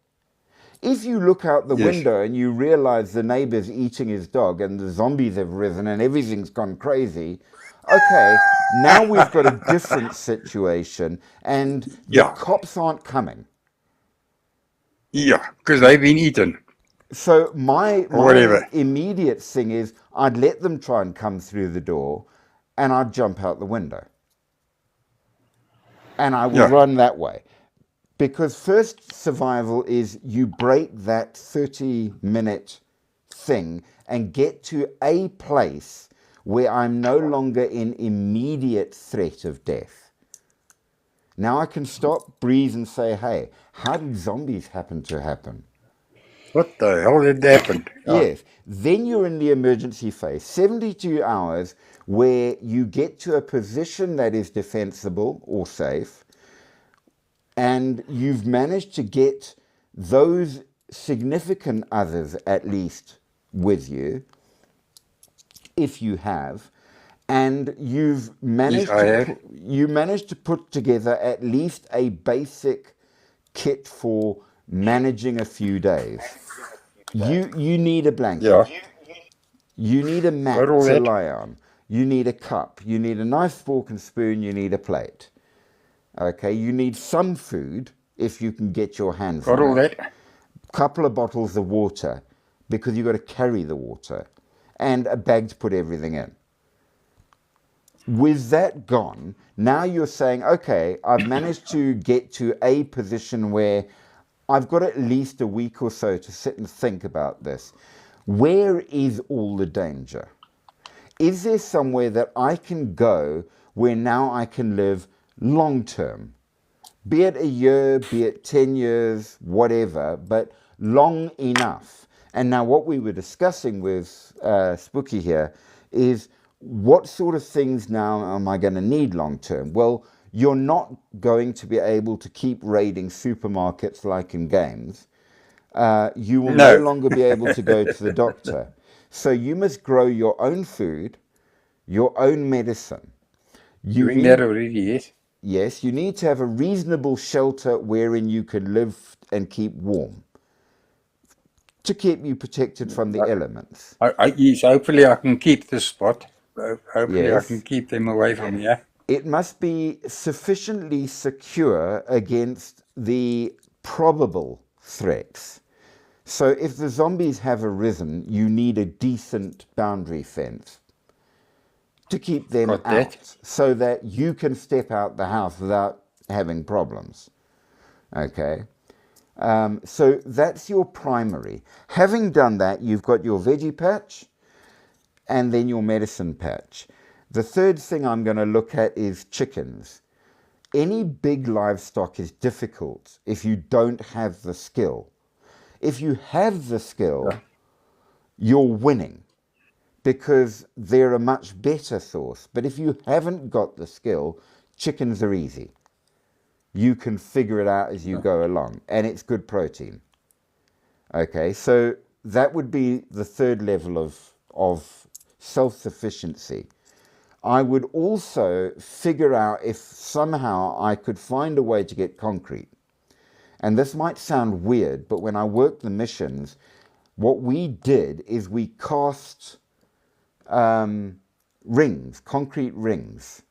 If you look out the Yes. window and you realize the neighbor's eating his dog and the zombies have risen and everything's gone crazy, okay, now we've got a different situation and the Yeah. cops aren't coming. Yeah, because they've been eaten So my or whatever. immediate thing is I'd let them try and come through the door and I'd jump out the window. And I will Yeah. run that way. Because first survival is you break that 30-minute thing and get to a place where I'm no longer in immediate threat of death. Now I can stop, breathe, and say, hey, how did zombies happen to happen? What the hell did happen? Yes. Then you're in the emergency phase, 72 hours, where you get to a position that is defensible or safe, and you've managed to get those significant others at least with you, if you have, and you've managed I have. you managed to put together at least a basic kit for managing a few days. You need a blanket. Yeah. You need a mat Got all to that. lie on. You need a cup. You need a knife, fork and spoon. You need a plate. Okay, you need some food if you can get your hands Got on all it. that. Couple of bottles of water because you've got to carry the water, and a bag to put everything in. With that gone, now you're saying, okay, I've managed to get to a position where I've got at least a week or so to sit and think about this. Where is all the danger? Is there somewhere that I can go where now I can live long term? Be it a year, be it 10 years, whatever, but long enough. And now what we were discussing with Spooky here is what sort of things now am I going to need long term? Well, you're not going to be able to keep raiding supermarkets like in games. You will no No. longer be able to go to the doctor. So you must grow your own food, your own medicine. You Doing need, that already, yes. yes, you need to have a reasonable shelter wherein you can live and keep warm to keep you protected from the elements. Yes, hopefully I can keep this spot. Hopefully I can Yes. keep them away from here. It must be sufficiently secure against the probable threats. So if the zombies have arisen, you need a decent boundary fence to keep them Got out that. so that you can step out the house without having problems. Okay? So that's your primary. Having done that, you've got your veggie patch and then your medicine patch. The third thing I'm going to look at is chickens. Any big livestock is difficult if you don't have the skill. If you have the skill, you're winning because they're a much better source. But if you haven't got the skill, chickens are easy. You can figure it out as you go along, and it's good protein. Okay, so that would be the third level of self-sufficiency. I would also figure out if somehow I could find a way to get concrete. And this might sound weird, but when I worked the missions, what we did is we cast rings, concrete rings,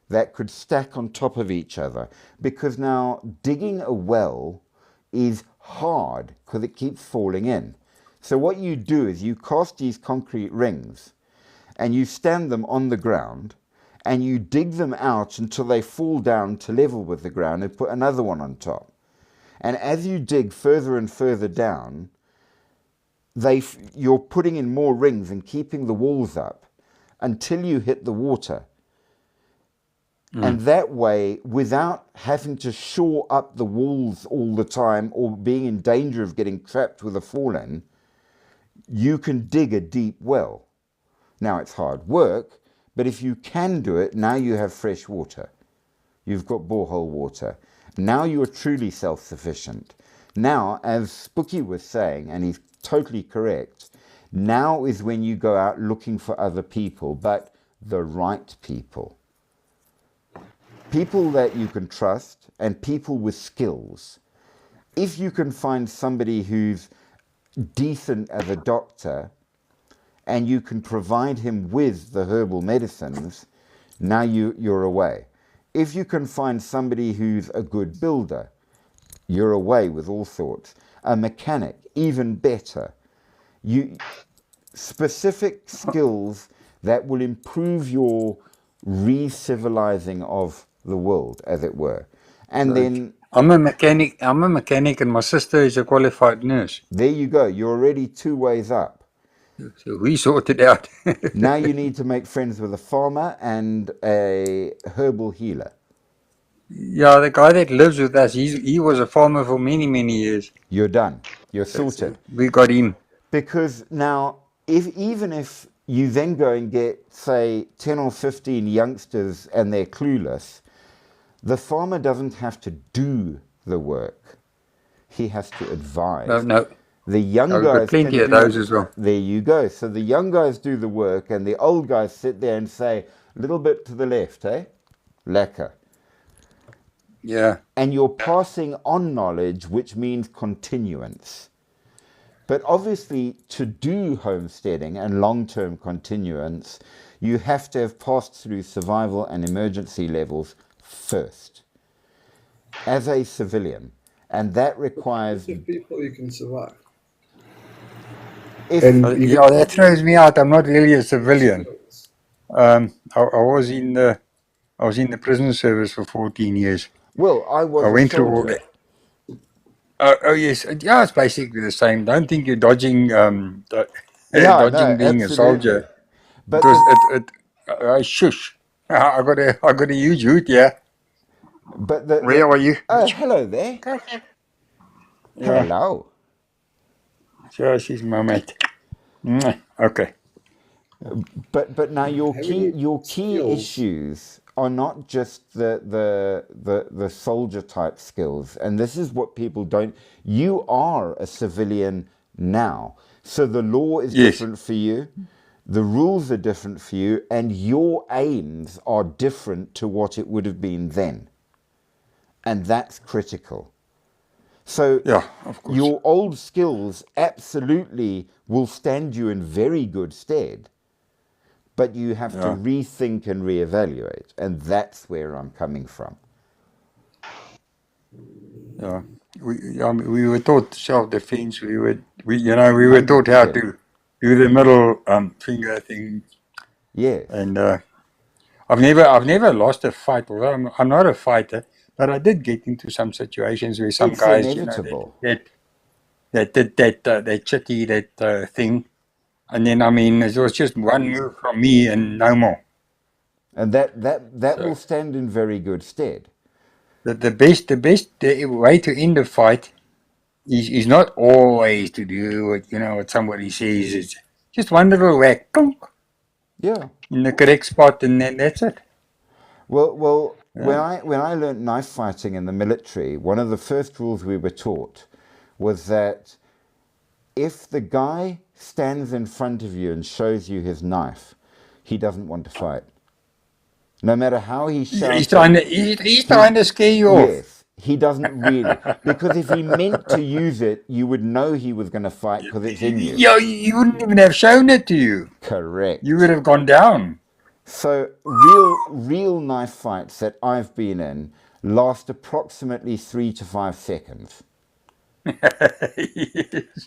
that could stack on top of each other. Because now digging a well is hard because it keeps falling in. So what you do is you cast these concrete rings and you stand them on the ground and you dig them out until they fall down to level with the ground and put another one on top. And as you dig further and further down, you're putting in more rings and keeping the walls up until you hit the water. And that way, without having to shore up the walls all the time or being in danger of getting trapped with a fall in, you can dig a deep well. Now, it's hard work, but if you can do it, now you have fresh water. You've got borehole water. Now you're truly self-sufficient. Now, as Spooky was saying, and he's totally correct, now is when you go out looking for other people, but the right people. People that you can trust and people with skills. If you can find somebody who's decent as a doctor and you can provide him with the herbal medicines, now you're away. If you can find somebody who's a good builder, you're away with all sorts. A mechanic, even better. Specific skills that will improve your re-civilizing of the world, as it were. And then I'm a mechanic and my sister is a qualified nurse. there you go. You're already 2 ways up. So we sorted out. Now you need to make friends with a farmer and a herbal healer. Yeah, the guy that lives with us, he was a farmer for many, many years. You're done. You're sorted. We got him. Because now, even if you then go and get, say, 10 or 15 youngsters and they're clueless, the farmer doesn't have to do the work. He has to advise. No. The young I've guys got plenty can of those as well. There you go. So the young guys do the work and the old guys sit there and say, a little bit to the left, eh? Lekker. Yeah. And you're passing on knowledge, which means continuance. But obviously, to do homesteading and long-term continuance, you have to have passed through survival and emergency levels first as a civilian. And that requires, If people, you can survive. if And you Yeah, that throws me out. I'm not really a civilian. skills. I was in the prison service for 14 years. well, I was I a went through all soldier. that. Oh yes, yeah, it's basically the same. Don't think you're dodging Yeah, no, dodging being a absolutely. soldier. But Because shush. I got a huge hoot, yeah. Where are you? oh, hello there. Yeah, Hello. sure, she's my mate. Okay. But now your Having key skills. issues are not just the soldier type skills, and this is what people don't. You are a civilian now, so the law is Yes. different for you, the rules are different for you, and your aims are different to what it would have been then, and that's critical. So Yeah, of course. your old skills absolutely will stand you in very good stead, but you have to Yeah. rethink and reevaluate, and that's where I'm coming from. Yeah. We were taught self-defense. We were taught how 100%. to do the middle finger thing. Yes. And I've never lost a fight. Although I'm not a fighter, but I did get into some situations where some It's guys, inevitable. that did that chitty thing, and then I mean it was just one move from me and no more. And that So will stand in very good stead. the best way to end a fight is not always to do what somebody says. It's just one little whack, plonk, Yeah. in the correct spot, and then that's it. Well, Yeah. when I learned knife fighting in the military, one of the first rules we were taught was that if the guy stands in front of you and shows you his knife, he doesn't want to fight. No matter how he shouts. He's trying to scare you off. Yes, he doesn't really. Because if he meant to use it, you would know he was going to fight because it's in you. Yeah, you wouldn't even have shown it to you. Correct. You would have gone down. So real knife fights that I've been in last approximately 3 to 5 seconds.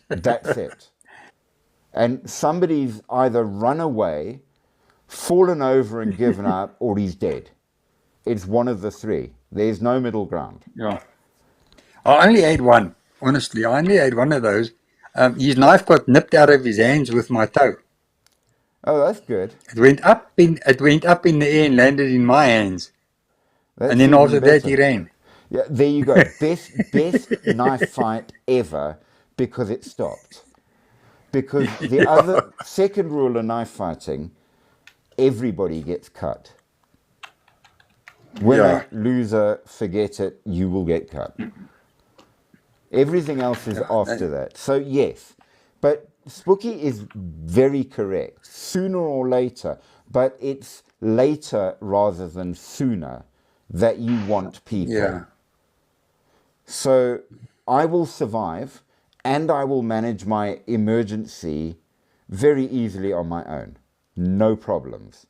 That's it. And somebody's either run away, fallen over and given up, or he's dead. It's one of the three. There's no middle ground. Yeah. I only had one. Honestly, I only had one of those. His knife got nipped out of his hands with my toe. Oh, that's good. It went up in the air and landed in my hands. That's And then even after that, he better. ran. Yeah, there you go. Best knife fight ever because it stopped. Because the other second rule of knife fighting, everybody gets cut. Winner, loser, forget it, you will get cut. Everything else is after that. So yes, but Spooky is very correct. Sooner or later, but it's later rather than sooner that you want people. Yeah. So I will survive and I will manage my emergency very easily on my own. No problems.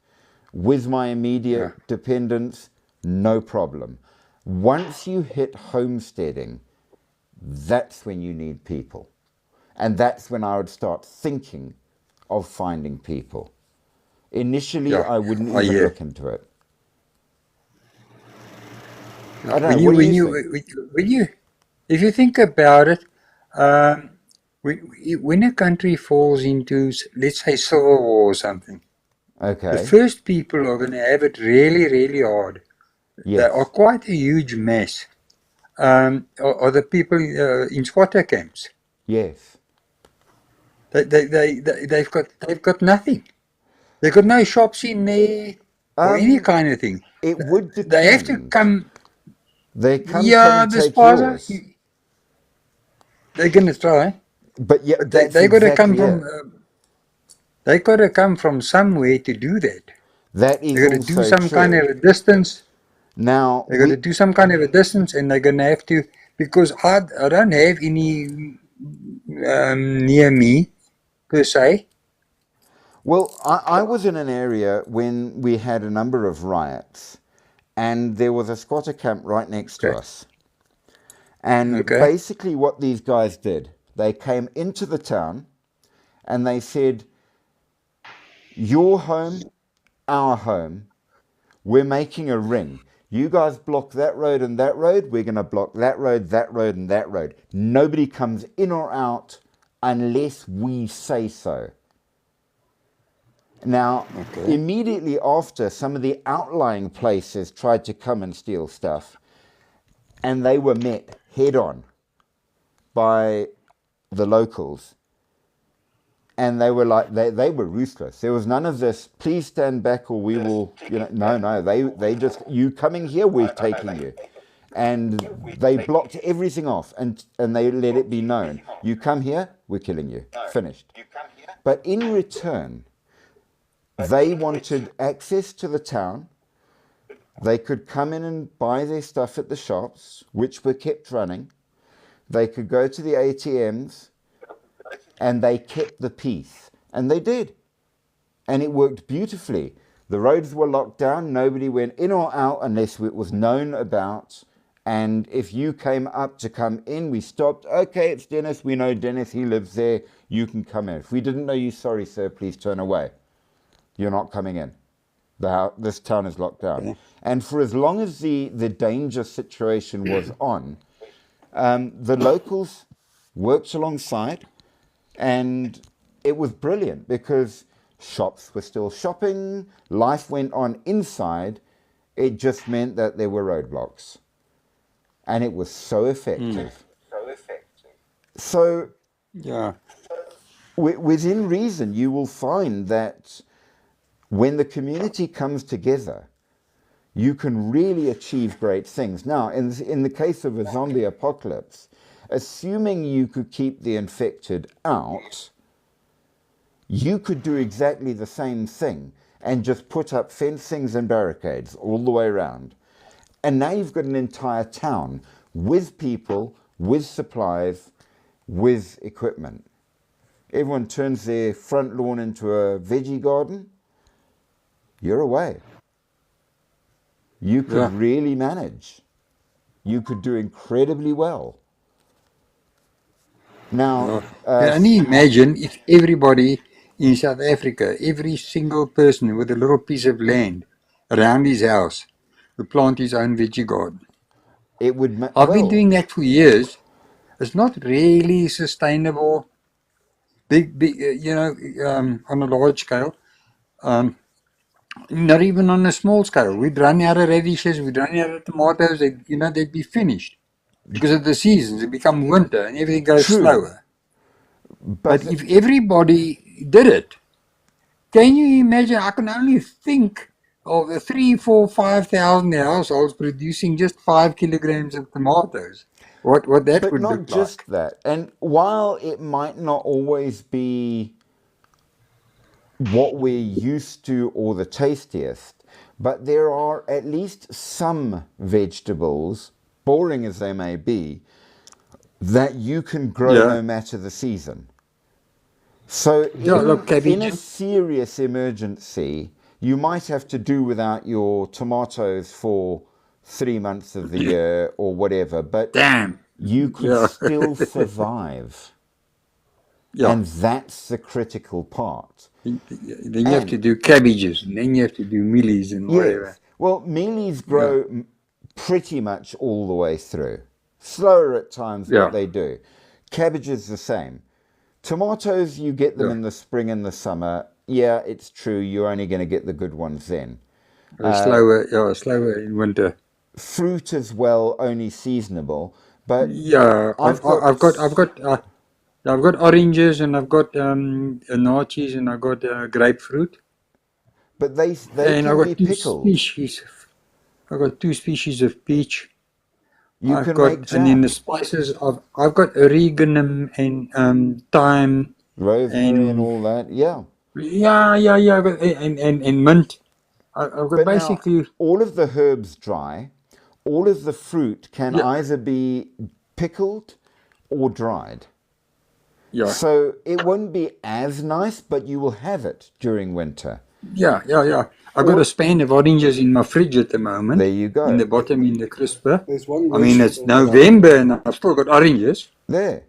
With my immediate dependents, no problem. Once you hit homesteading, that's when you need people. And that's when I would start thinking of finding people. Initially, Yeah. I wouldn't Oh, even yeah. look into it. I don't know, what do you think? If you think about it, when a country falls into, let's say, civil war or something, the Okay, first people are going to have it really, really hard. They are yes, quite a huge mess. Are the people in squatter camps? yes. They've got nothing. They've got no shops in there or any kind of thing. It would They have to depend. come. They come Yeah, to the take spaza. yours. They're gonna try. But yeah, that's They got to come exactly from. it. They got to come from somewhere to do that. That They is got to do also some kind true. of a distance. Now, They got to do some kind of a distance, and they're gonna have to, because I don't have any near me, per se. Well, I was in an area when we had a number of riots, and there was a squatter camp right next to Okay. us. And Okay. basically, what these guys did, they came into the town and they said, "Your home, our home, we're making a ring. You guys block that road and that road, we're going to block that road, and that road. Nobody comes in or out unless we say so." Now, Okay. immediately after, some of the outlying places tried to come and steal stuff, and they were met head on by the locals. And they were like, they were ruthless. There was none of this, "Please stand back or we will," no, they just, "You coming here, we're taking you." And they blocked everything off, and they let it be known, "You come here, we're killing you." Finished. But in return, they wanted access to the town. They could come in and buy their stuff at the shops, which were kept running. They could go to the ATMs, and they kept the peace. And they did. And it worked beautifully. The roads were locked down. Nobody went in or out unless it was known about. And if you came up to come in, we stopped. "Okay, it's Dennis. We know Dennis. He lives there. You can come in. If we didn't know you, sorry, sir, please turn away. You're not coming in. This town is locked down." Okay. And for as long as the danger situation was on, the locals worked alongside, and it was brilliant because shops were still shopping, life went on inside. It just meant that there were roadblocks, and it was so effective. So Yeah. within reason, you will find that when the community comes together, you can really achieve great things. Now, in the case of a zombie apocalypse, assuming you could keep the infected out, you could do exactly the same thing and just put up fencings and barricades all the way around. And now you've got an entire town with people, with supplies, with equipment. Everyone turns their front lawn into a veggie garden. You're away. You could Yeah. really manage. You could do incredibly well. Now, Can only imagine if everybody in South Africa, every single person with a little piece of land around his house, would plant his own veggie garden. it would, I've been well, doing that for years. It's not really sustainable, big, on a large scale. Not even on a small scale. We'd run out of radishes, we'd run out of tomatoes, they'd be finished. Because of the seasons, it become winter and everything goes True. slower. but But if everybody did it, can you imagine? I can only think of the 3, 4, 5,000 households producing just 5 kilograms of tomatoes. What that but would not look just like. that. And while it might not always be what we're used to or the tastiest, but there are at least some vegetables, boring as they may be, that you can grow Yeah. no matter the season. So Yeah, look, in a cabbage. serious emergency, you might have to do without your tomatoes for 3 months of the year or whatever, but Damn. you could Yeah. still survive. Yeah. And that's the critical part. Then you have to do cabbages, and then you have to do mealies and whatever. Yes. Well, mealies grow pretty much all the way through. Slower at times, Yeah. but they do. Cabbages the same. Tomatoes, you get them Yeah. in the spring and the summer. Yeah, it's true. You're only going to get the good ones then. Slower in winter. Fruit as well, only seasonable. But Yeah, I've got I've got oranges, and I've got naartjies, and I've got grapefruit, but they and I've can be got two pickled. species. I've got 2 species of peach. You I've can got, make and then the jam, spices of I've got oregano and thyme rosemary, and and all that. Yeah. yeah. I've got, and mint. I've got But now, basically all of the herbs dry. All of the fruit can yeah. either be pickled or dried. Yeah. So it won't be as nice, but you will have it during winter. Yeah. I got a span of oranges in my fridge at the moment. There you go. In the bottom, in the crisper. There's one I mean, it's vegetable that November and I've still got oranges. There.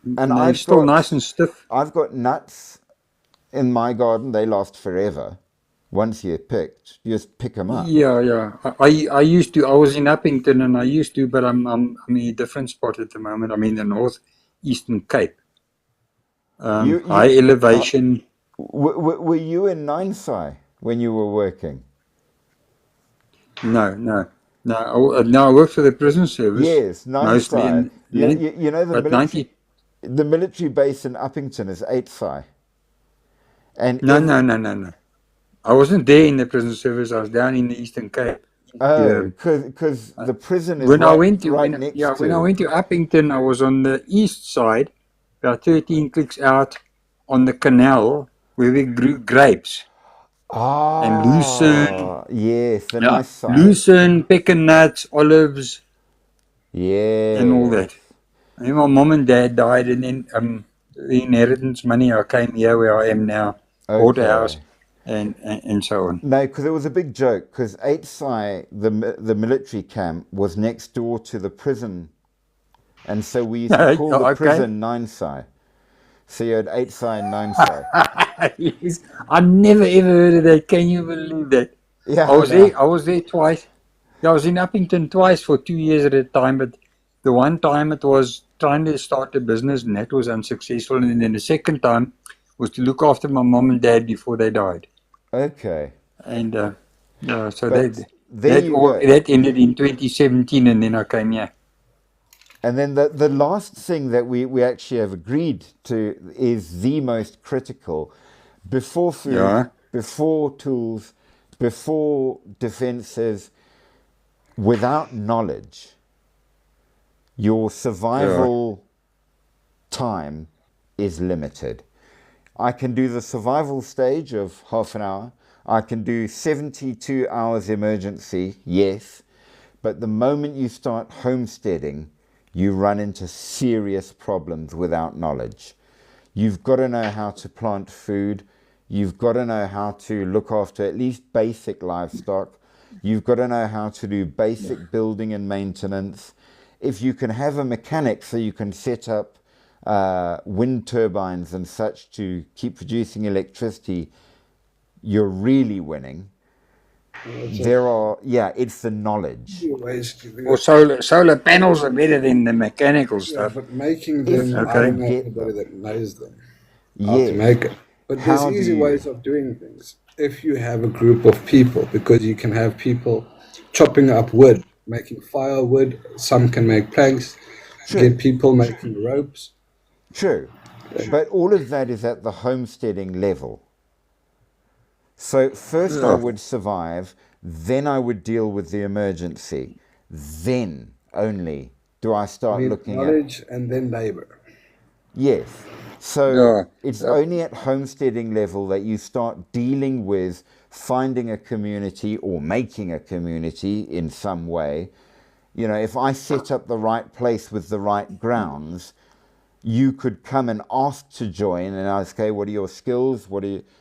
And And they're I've still got nice and stiff. I've got nuts in my garden. They last forever. Once you're picked, you just pick them up. Yeah. I used to. I was in Uppington and I used to, but I'm in a different spot at the moment. I'm in the northeastern Cape. High elevation. Were you in Ninesai when you were working? No. I work for the prison service. Yes, Mostly Ninesai. in You know but 90. the military base in Uppington is 8Sai. And No. I wasn't there in the prison service. I was down in the Eastern Cape. oh, because the prison is When I right, went to right when, next yeah, to. when I went to Uppington, I was on the east side, about 13 clicks out on the canal where we grew grapes and lucerne, Yes, the nice side. lucerne, pecan nuts, olives, and all Yes. that. And then my mom and dad died, and then the inheritance money, I came here where I am now, bought a Okay. house, and so on. No, because it was a big joke. Because 8Sai, the military camp, was next door to the prison, and so we used to call the Okay. prison 9Sai. So you had 8Sai and 9Sai. Yes, I never ever heard of that. Can you believe that? Yeah, I was there twice. Yeah, I was in Uppington twice for 2 years at a time, but the one time it was trying to start a business and that was unsuccessful. And then the second time was to look after my mom and dad before they died. Okay. And yeah, so But there you go. that ended in 2017 and then I came here. And then the last thing that we actually have agreed to is the most critical. Before food, Yeah. before tools, before defenses, without knowledge, your survival time is limited. I can do the survival stage of half an hour. I can do 72 hours emergency, yes. But the moment you start homesteading, you run into serious problems without knowledge. You've got to know how to plant food. You've got to know how to look after at least basic livestock. You've got to know how to do basic building and maintenance. If you can have a mechanic so you can set up wind turbines and such to keep producing electricity, you're really winning. It's the knowledge. ways to do Or it. solar panels are better than the mechanical Yeah, stuff. but making them, I Okay. don't know Get anybody that knows them, how to Yes. make it. But there's How do easy you- ways of doing things. If you have a group of people, because you can have people chopping up wood, making firewood, some can make planks, Sure. get people making ropes. True. But all of that is at the homesteading level. So first I would survive, then I would deal with the emergency. Then only do I start Need looking at... knowledge and then labor. Yes. So Yeah. it's only at homesteading level that you start dealing with finding a community or making a community in some way. You know, if I set up the right place with the right grounds, you could come and ask to join and I say, what are your skills?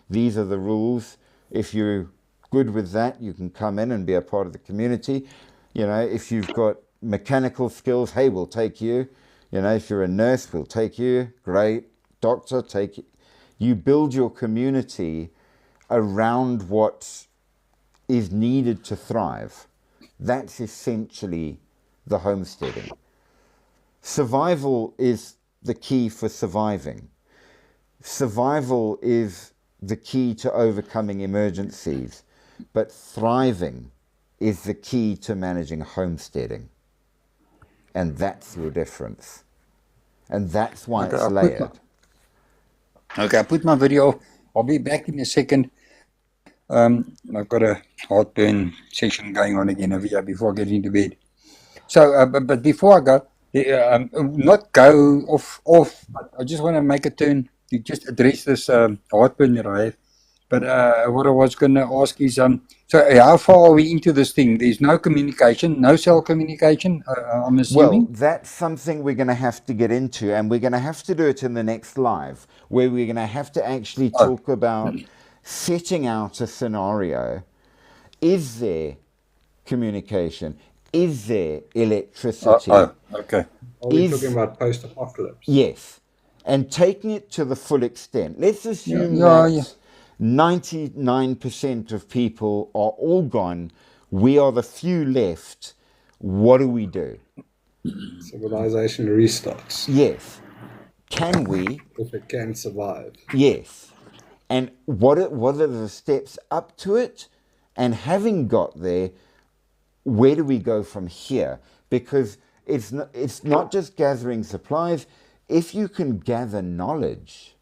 These are the rules. If you're good with that, you can come in and be a part of the community. You know, if you've got mechanical skills, hey, we'll take you. You know, if you're a nurse, we'll take you. Great. Doctor, take you. You build your community around what is needed to thrive. That's essentially the homesteading. Survival is the key for surviving. Survival is the key to overcoming emergencies, but thriving is the key to managing homesteading. And that's your difference. And that's why Okay, it's I'll put layered. Okay, I put my video. I'll be back in a second. I've got a heartburn session going on again over here before I get into bed. So, but before I go, not go off, but I just want to make a turn to just address this heartburn that I have. But what I was going to ask is, so how far are we into this thing? There's no communication, no cell communication, I'm Well, assuming? that's something we're going to have to get into, and we're going to have to do it in the next live, where we're going to have to actually Oh, talk about setting out a scenario. Is there communication? Is there electricity? okay. Are we talking Is about post-apocalypse? yes, and taking it to the full extent. Let's Yeah, assume yeah, yeah. that 99% of people are all gone. We are the few left. What do we do? Civilization restarts Yes. Can we? if it can survive. Yes. And what are the steps up to it? And having got there, where do we go from here? Because it's not just gathering supplies. If you can gather knowledge,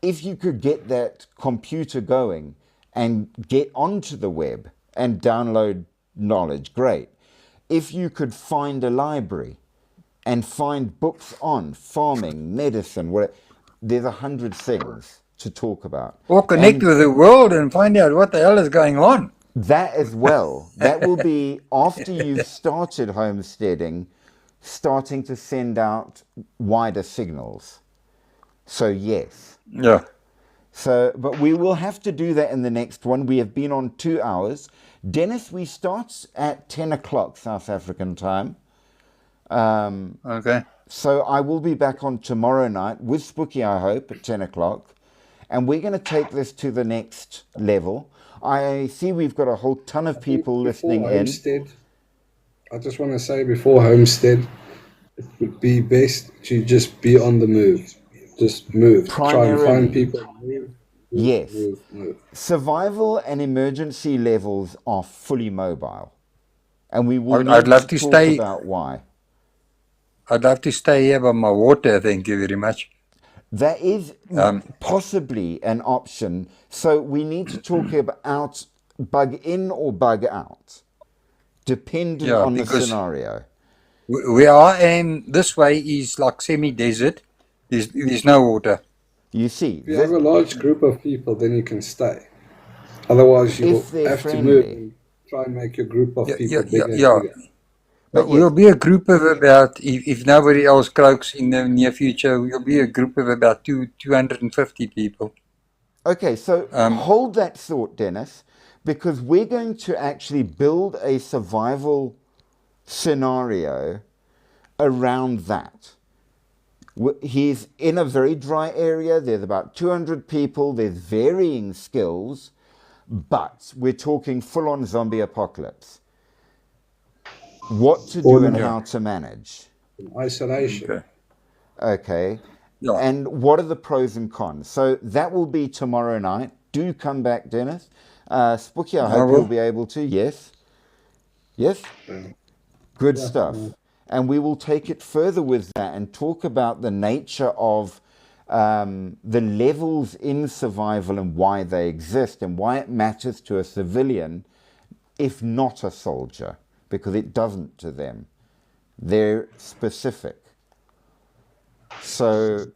if you could get that computer going and get onto the web and download knowledge, great. If you could find a library and find books on farming, medicine, whatever, there's 100 things to talk about. Or connect And with the world and find out what the hell is going on. that as well, that will be after you've started homesteading, starting to send out wider signals. So yes. Yeah. So, but we will have to do that in the next one. We have been on 2 hours. Dennis, we start at 10 o'clock South African time. Okay. So I will be back on tomorrow night with Spooky, I hope, at 10 o'clock. And we're going to take this to the next level. I see we've got a whole ton of people listening in. Homestead, I just want to say before Homestead, it would be best to just be on the move. Just move. Try and Primarily. find people. Move, Yes. move. Survival and emergency levels are fully mobile. And we will I'd need love to to talk stay. about why. I'd love to stay here by my water. Thank you very much. That is Um, possibly an option. So we need to talk about bug in or bug out, dependent yeah, on the because scenario. where I am, this way is like semi-desert. There's no water. You see, If you have a large group of people, then you can stay. Otherwise, you if will they're have to move friendly. and try and make your group of Yeah, people yeah, bigger and yeah. bigger. But We'll yes, be a group of about, if nobody else croaks in the near future, we'll be a group of about 250 people. okay, so Um, hold that thought, Dennis, because we're going to actually build a survival scenario around that. He's in a very dry area. There's about 200 people. There's varying skills, but we're talking full-on zombie apocalypse. What to do and Yeah. how to manage. In isolation. Okay. Okay. Yeah. And what are the pros and cons? So that will be tomorrow night. Do come back, Dennis. Spooky, I hope will. you'll be able to. Yes. Yes. Good stuff. And we will take it further with that and talk about the nature of the levels in survival and why they exist and why it matters to a civilian, if not a soldier, because it doesn't to them. They're specific. So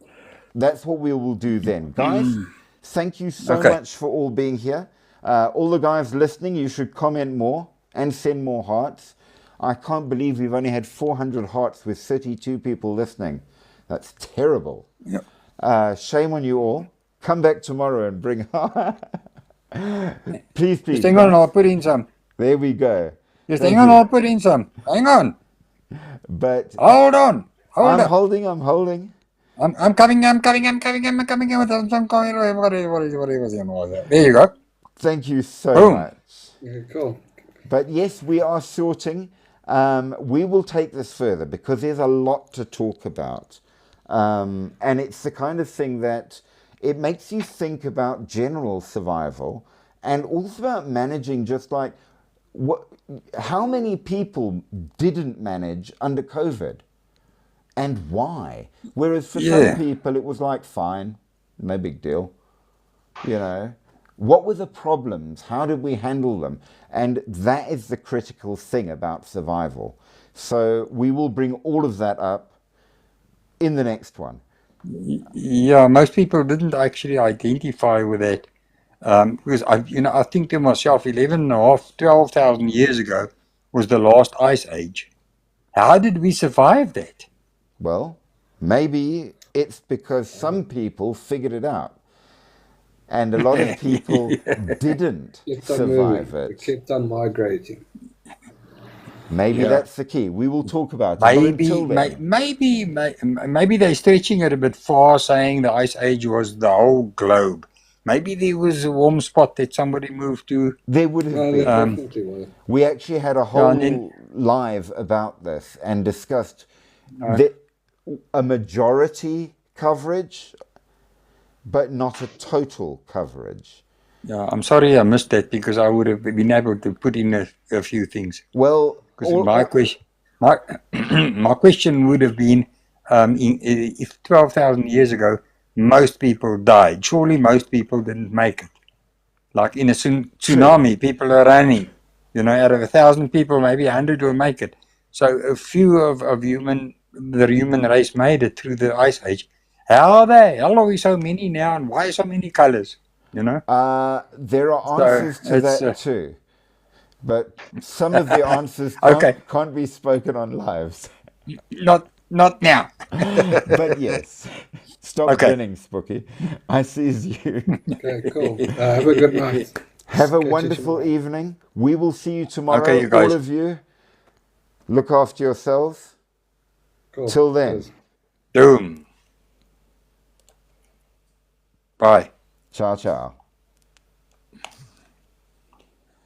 that's what we will do then. Guys, thank you so Okay. much for all being here. All the guys listening, you should comment more and send more hearts. I can't believe we've only had 400 hearts with 32 people listening. That's terrible. Yeah. Shame on you all. Come back tomorrow and bring please, please. Just hang on, I'll put in some. There we go. Just Thank hang on, you. I'll put in some. Hang on. But Hold on. Hold I'm on. holding. I'm holding. I'm coming. I'm coming. There you go. Thank you so Boom. much. Okay, cool. But yes, we are sorting. We will take this further because there's a lot to talk about. And it's the kind of thing that it makes you think about general survival and also about managing just like how many people didn't manage under COVID and why? Whereas for Yeah. some people it was like, fine, no big deal. You know, what were the problems? How did we handle them? And that is the critical thing about survival. So we will bring all of that up in the next one. Yeah, most people didn't actually identify with that. Because I think to myself, 12,000 years ago was the last ice age. How did we survive that? Well, maybe it's because some people figured it out, and a lot of people didn't Kept on survive moving. We it. kept on migrating. Maybe Yeah. that's the key. We will talk about it. But until then, Maybe they're stretching it a bit far, saying the ice age was the whole globe. Maybe there was a warm spot that somebody moved to. there would have No, there been. definitely were. We actually had a Yeah, whole and then- live about this and discussed a majority coverage, but not a total coverage. Yeah, I'm sorry I missed that because I would have been able to put in a few things. Well, Because my question would have been, if 12,000 years ago most people died, surely most people didn't make it. Like in a tsunami, people are running. Out of 1,000 people, maybe 100 will make it. So a few of the human race made it through the ice age. How are we so many now, and why so many colors? there are answers to it's, that too, but some of the answers Okay. can't be spoken on lives. Not now. But yes, stop Okay. grinning, Spooky. I sees you. Okay, cool. Have a good night. Have a Catch you wonderful tomorrow. evening. We will see you tomorrow. Okay, you guys. All of you. Look after yourselves. Cool. Till then. Cheers. Doom. Bye. Ciao, ciao.